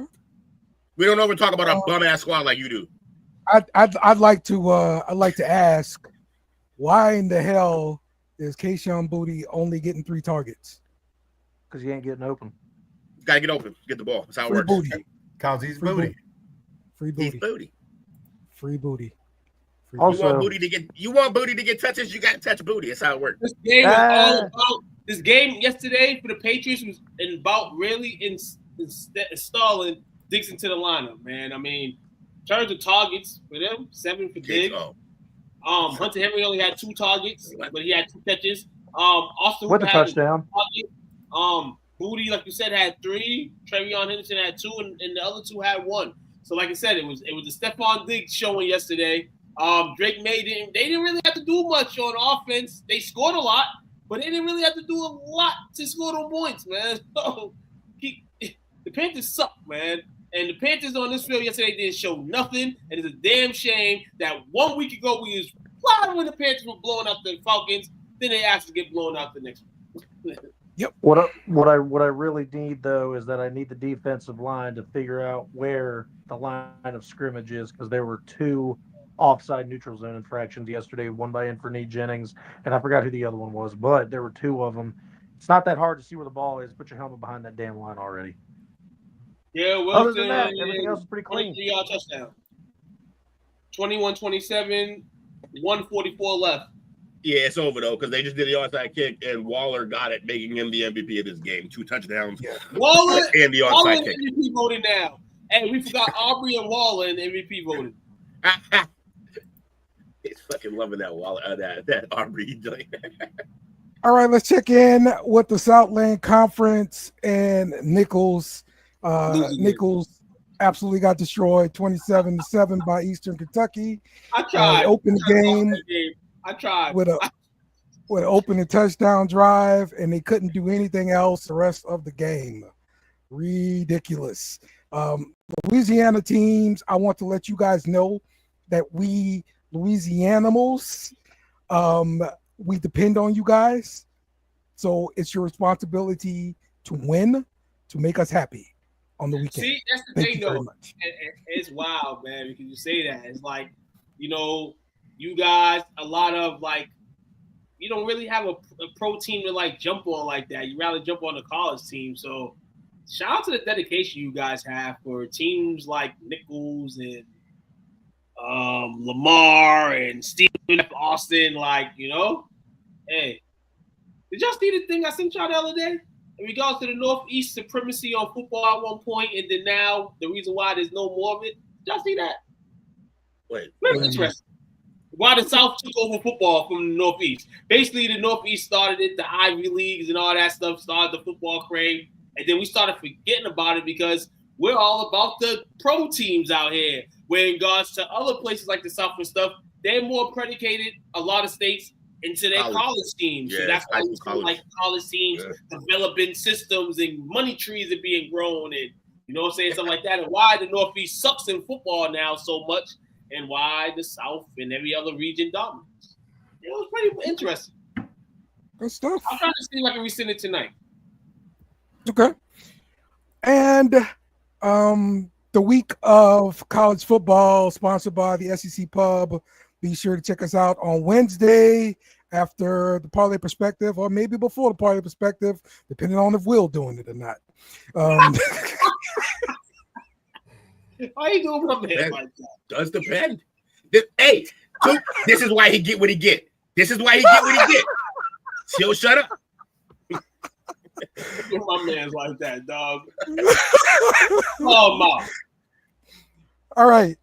We don't over talk about a bum ass squad like you do. I'd like to ask, why in the hell is Kayshon Boutte only getting 3 targets? Because he ain't getting open. Got to get open. Get the ball. That's how it Free works. booty. Cause he's booty. Free He's booty. booty. Free booty. Also, You want booty to get touches. You got to touch booty. That's how it works. This game was all about. This game yesterday for the Patriots was about really installing Diggs into the lineup, man. I mean, in terms of targets for them, 7 for Diggs. Hunter Henry only had 2 targets, but he had 2 catches. Austin with a touchdown. Booty, like you said, had 3. Trevion Henderson had 2, and the other 2 had 1. So, like I said, it was a Stephon Diggs showing yesterday. Drake May they didn't really have to do much on offense. They scored a lot, but they didn't really have to do a lot to score those points, man. So the Panthers suck, man. And the Panthers on this field yesterday didn't show nothing. And it's a damn shame that 1 week ago we was proud when the Panthers were blowing out the Falcons. Then they asked to get blown out the next week. Yep. What I really need though is that I need the defensive line to figure out where the line of scrimmage is, because there were 2 offside neutral zone infractions yesterday, one by Anthony Jennings, and I forgot who the other one was, but there were 2 of them. It's not that hard to see where the ball is. Put your helmet behind that damn line already. Yeah, well, other than that, everything else is pretty clean. 23-yard touchdown. 21-27, 144 left. Yeah, it's over though, because they just did the onside kick, and Waller got it, making him the MVP of this game. 2 touchdowns. Yeah. Waller and the onside kick. MVP voting now. Hey, we forgot Aubrey and Waller in the MVP voting. He's fucking loving that Waller, that Aubrey joint. All right, let's check in with the Southland Conference and Nichols. Nichols absolutely got destroyed 27-7 by Eastern Kentucky. I tried. Open the game. I tried with an opening touchdown drive, and they couldn't do anything else the rest of the game. Ridiculous. Louisiana teams, I want to let you guys know that we Louisianimals, we depend on you guys. So it's your responsibility to win, to make us happy on the weekend. See, that's the thing, though. It's wild, man, because you say that. It's like, you guys, a lot of, like, you don't really have a pro team to, like, jump on like that. You rather jump on the college team. So shout out to the dedication you guys have for teams like Nichols and Lamar and Stephen F. Austin. Like, hey, did y'all see the thing I sent y'all the other day in regards to the Northeast supremacy on football at one point, and then now the reason why there's no more of it? Did y'all see that? Wait. Very interesting. Why the South took over football from the Northeast. Basically, the Northeast started it, the Ivy Leagues and all that stuff started the football craze. And then we started forgetting about it because we're all about the pro teams out here. Where in regards to other places like the South and stuff, they're more predicated, a lot of states, into their college teams. Yeah, so that's why we see like college teams developing systems and money trees are being grown and, stuff like that. And why the Northeast sucks in football now so much, and why the South and every other region dominates. It was pretty interesting. Good stuff. I'm trying to see if I can resend it tonight. Okay. And the week of college football sponsored by the SEC Pub. Be sure to check us out on Wednesday after the Parlay Perspective, or maybe before the Parlay Perspective, depending on if Will doing it or not. Why you doing my man like that? Does depend. Hey, this is why he get what he get. This is why he get what he get. Chill, shut up. My man's like that, dog. Oh my. All right.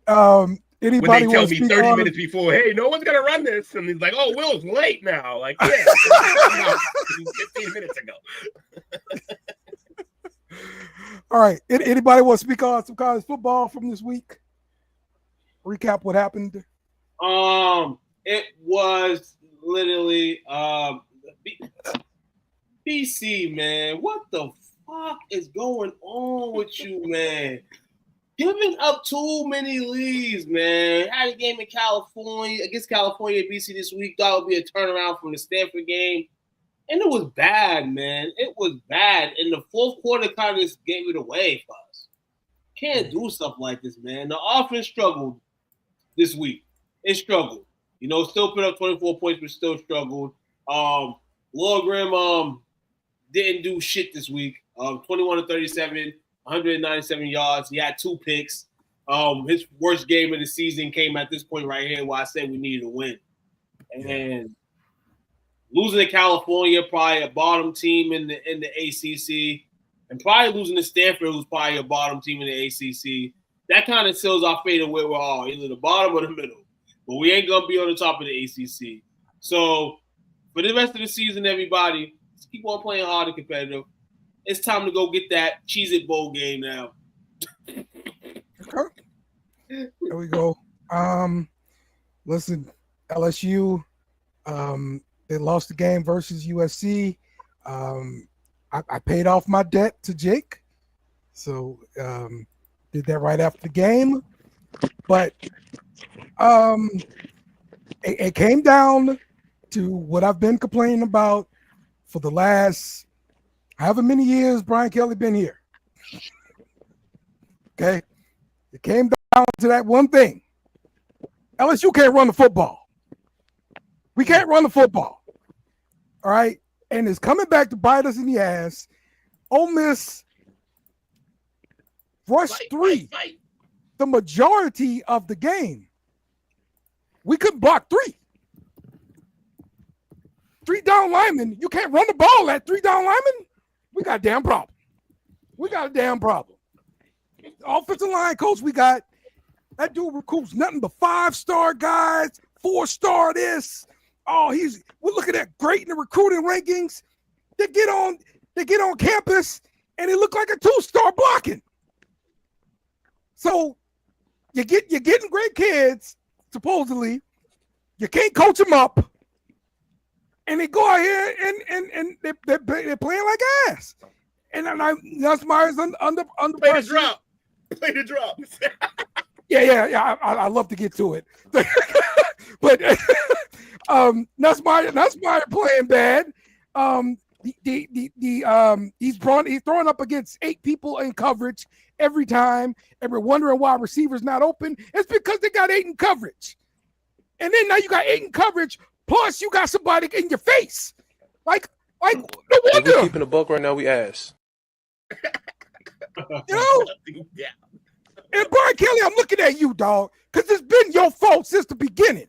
Anybody when they tell want to me speak 30 on minutes before, hey, no one's gonna run this, and he's like, oh, Will's late now. Like, yeah, 15 minutes ago. All right. Anybody want to speak on some college football from this week? Recap what happened. It was literally BC, man. What the fuck is going on with you, man? Giving up too many leads, man. Had a game in California against California and BC this week. Thought it would be a turnaround from the Stanford game. And it was bad, man. It was bad. And the fourth quarter kind of just gave it away for us. Can't do stuff like this, man. The offense struggled. this week. It struggled. Still put up 24 points, but still struggled. Lilligren didn't do shit this week. 21-37, 197 yards. He had 2 picks. His worst game of the season came at this point right here where I said we needed to win. And losing to California, probably a bottom team in the ACC, and probably losing to Stanford, who's probably a bottom team in the ACC, that kind of seals our fate of where we're all, either the bottom or the middle. But we ain't going to be on the top of the ACC. So for the rest of the season, everybody, just keep on playing hard and competitive. It's time to go get that Cheez-It Bowl game now. Okay. There we go. Listen, LSU, they lost the game versus USC. I paid off my debt to Jake, so did that right after the game. But it came down to what I've been complaining about for the last however many years Brian Kelly been here. Okay, it came down to that one thing. LSU can't run the football. We can't run the football. All right. And it's coming back to bite us in the ass. Ole Miss rushed the majority of the game. We couldn't block 3. 3 down linemen. You can't run the ball at 3 down linemen. We got a damn problem. The offensive line coach we got, that dude recruits nothing but 5-star guys, 4-star this. Oh, we're looking at great in the recruiting rankings. They get on campus and they look like a 2-star blocking. So you're getting great kids, supposedly. You can't coach them up. And they go out here and they're playing like ass. And Nussmeier's under Play pressure. Play the drop. Yeah. I love to get to it. But Nussmeier playing bad. He's throwing up against 8 people in coverage every time, and we're wondering why receivers not open. It's because they got 8 in coverage, and then now you got 8 in coverage. Plus, you got somebody in your face. Like no wonder. If we're keeping the book right now, we ass. Yeah. And Brian Kelly, I'm looking at you, dog, because it's been your fault since the beginning.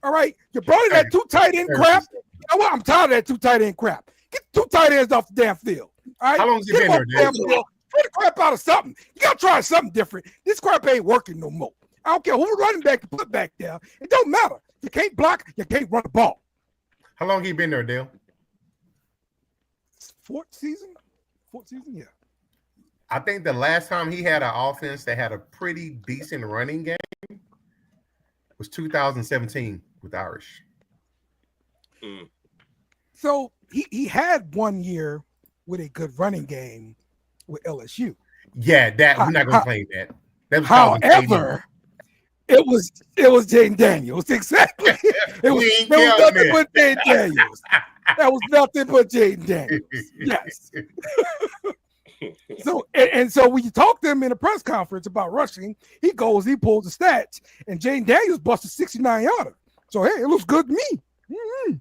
All right, you brought in that 2 tight end crap. You know what? I'm tired of that 2 tight end crap. Get 2 tight ends off the damn field. All right, how long has he been there, damn field. Try the crap out of something. You gotta try something different. This crap ain't working no more. I don't care who running back you put back there. It don't matter. You can't block. You can't run the ball. How long he been there, Dale? 4th season, yeah. I think the last time he had an offense that had a pretty decent running game was 2017 with Irish. So he had 1 year with a good running game with LSU. Yeah, we're not gonna claim that. However, it was Jaden Daniels. Exactly. It was nothing but Jaden Daniels. That was nothing but Jaden Daniels. Yes. So when you talk to him in a press conference about rushing, he pulls the stats, and Jaden Daniels busted 69-yarder. So hey, it looks good to me. Mm-hmm.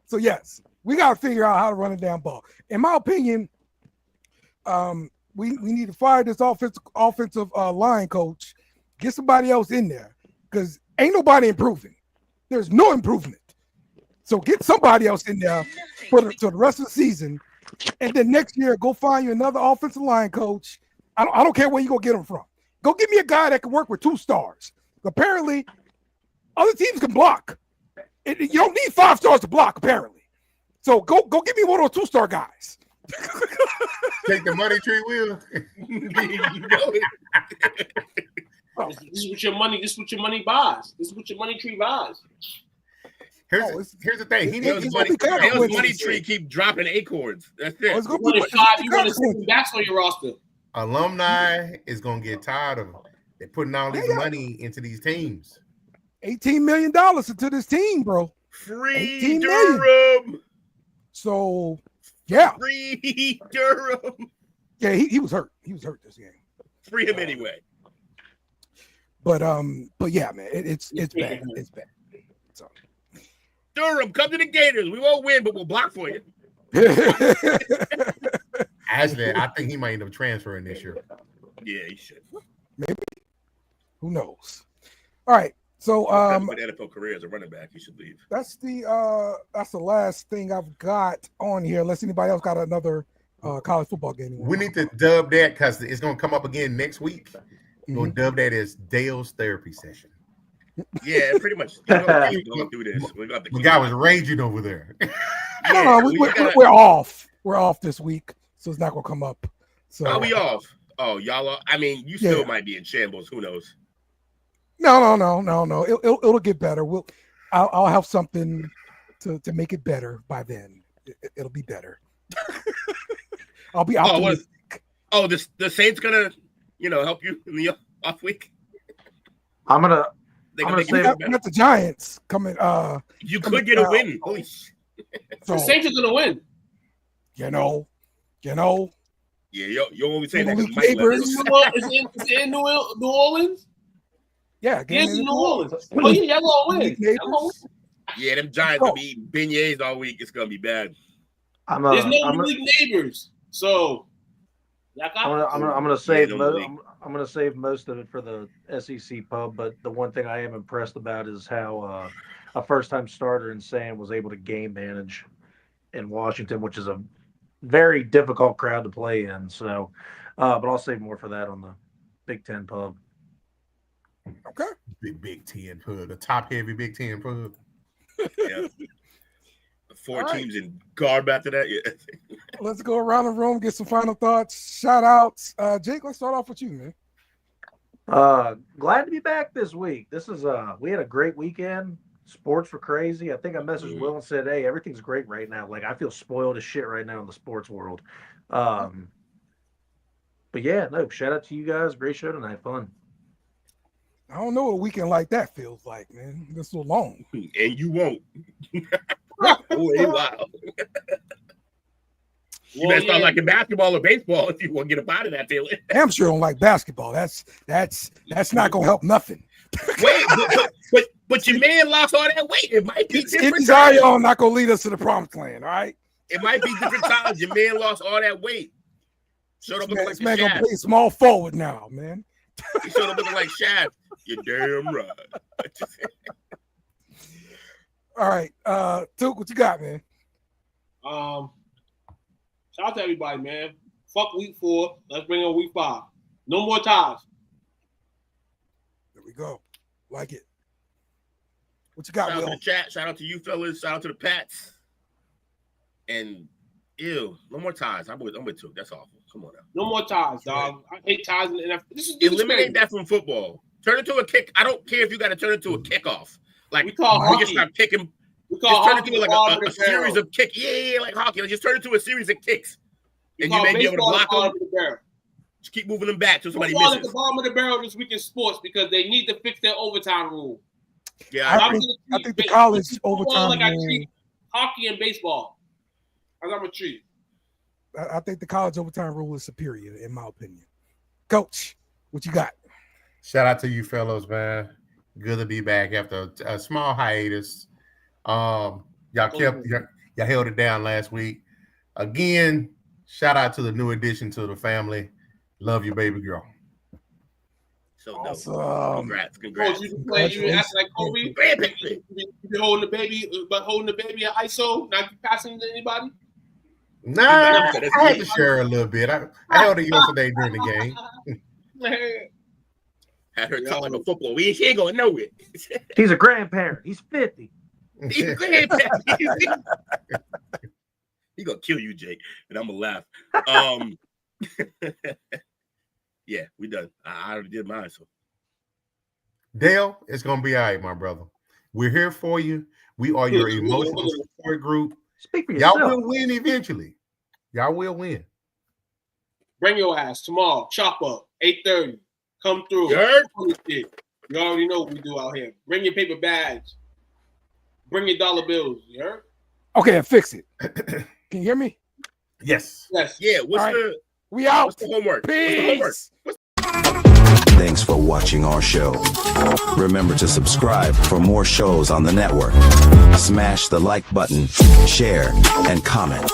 So yes, we got to figure out how to run a damn ball. In my opinion, we need to fire this offensive line coach, get somebody else in there, because ain't nobody improving. There's no improvement. So get somebody else in there for the rest of the season, and then next year go find you another offensive line coach. I don't care where you go get him from. Go get me a guy that can work with 2 stars. Apparently, other teams can block. You don't need 5 stars to block, apparently. So go get me one of those 2-star guys. Take the money tree wheel. This is what your money. This is what your money buys. This is what your money tree buys. Here's the thing. He knows money tree keep dropping acorns. That's it. You want to see backs on your roster. Alumni is gonna get tired of they're putting all this money into these teams. $18 million into this team, bro. Free Durham. So yeah. Free Durham. Yeah, he was hurt. He was hurt this game. Free him anyway. But yeah, man, it's bad. It's bad. So Durham, come to the Gators. We won't win, but we'll block for you. Actually, I think he might end up transferring this year. Yeah, he should. Maybe. Who knows? All right. So with NFL career as a running back, he should leave. That's the last thing I've got on here. Unless anybody else got another college football game. We need to dub that because it's gonna come up again next week. We're gonna dub that as Dale's therapy session. Yeah, pretty much. We're gonna do this. The guy was raging over there. No, we're off. We're off this week, so it's not gonna come up. So are we off? Oh, y'all are. I mean, you still might be in shambles. Who knows? No. It'll get better. I'll have something to make it better by then. It'll be better. I'll be optimistic. The Saints gonna, help you in the off week. I'm gonna say we got the Giants coming. You could get a win. Holy shit. The Saints are gonna win. You know. Yeah, you always say that. Is it in New Orleans? Yeah, it's in New Orleans. Oh yeah, y'all gonna win. Yeah, them Giants gonna be eating beignets all week. It's gonna be bad. There's no league neighbors, so I'm gonna save. I'm gonna save most of it for the SEC pub. But the one thing I am impressed about is how a first-time starter in Sam was able to game manage in Washington, which is a very difficult crowd to play in. So, but I'll save more for that on the Big Ten pub. Okay. Big Ten pub, the top-heavy Big Ten pub. Yeah. Four teams in garb after that. Yeah. Let's go around the room, get some final thoughts, shout outs. Jake, let's start off with you, man. Glad to be back this week. This is we had a great weekend. Sports were crazy. I think I messaged Will and said, "Hey, everything's great right now. Like I feel spoiled as shit right now in the sports world." But yeah, no, shout out to you guys. Great show tonight. Fun. I don't know what a weekend like that feels like, man. It's so long. And you won't. Wow. You better start liking basketball or baseball if you want to get up out of that feeling. Damn sure don't like basketball. That's not gonna help nothing. Wait, but your man lost all that weight. It might be different. Zion not gonna lead us to the promised land, all right? It might be different times. Your man lost all that weight. Showed up looking like this man gonna play small forward now, man. He showed up looking like Shaft. You're damn right. All right, Took, what you got, man? Shout out to everybody, man. Fuck week 4. Let's bring on week 5. No more ties. There we go. Like it. What you got, Shout Will? out to the chat. Shout out to you fellas. Shout out to the Pats. And no more ties. I'm with Took. That's awful. Come on now. No more ties, dog. I hate ties in the NFL. Eliminate that from football. Turn it to a kick. I don't care if you got to turn it to a kickoff. Like we call hockey. Just start kicking. We call just turn it to like a series of kicks. Yeah, like hockey. Just turn it to a series of kicks, and you may be able to block them. Just keep moving them back till somebody misses. At the bottom of the barrel this week in sports because they need to fix their overtime rule. Yeah, I think the college overtime rule. I treat hockey and baseball. I'm gonna treat. I think the college overtime rule is superior, in my opinion. Coach, what you got? Shout out to you fellows, man. Good to be back after a small hiatus. Y'all held it down last week. Again, shout out to the new addition to the family. Love you, baby girl. So awesome. Congrats. Coach, you acting like Kobe. You been holding the baby, but holding the baby at ISO, not passing to anybody. Nah, I had to share a little bit. I held it yesterday during the game. Had her talk like a football. She ain't gonna know it. He's a grandparent. He's 50. He's a grandparent. He gonna kill you, Jake, and I'm gonna laugh. Yeah, we done. I already did mine. So Dale, it's gonna be all right, my brother. We're here for you. We are your emotional support group. Speak for yourself. Y'all will win eventually. Y'all will win. Bring your ass tomorrow. Chop up 8:30. Come through. You already know what we do out here. Bring your paper bags. Bring your dollar bills. You heard? Okay, fix it. Can you hear me? Yes. Yes. Yeah. We out. What's the homework? Peace. What's the homework? Thanks for watching our show. Remember to subscribe for more shows on the network. Smash the like button, share, and comment.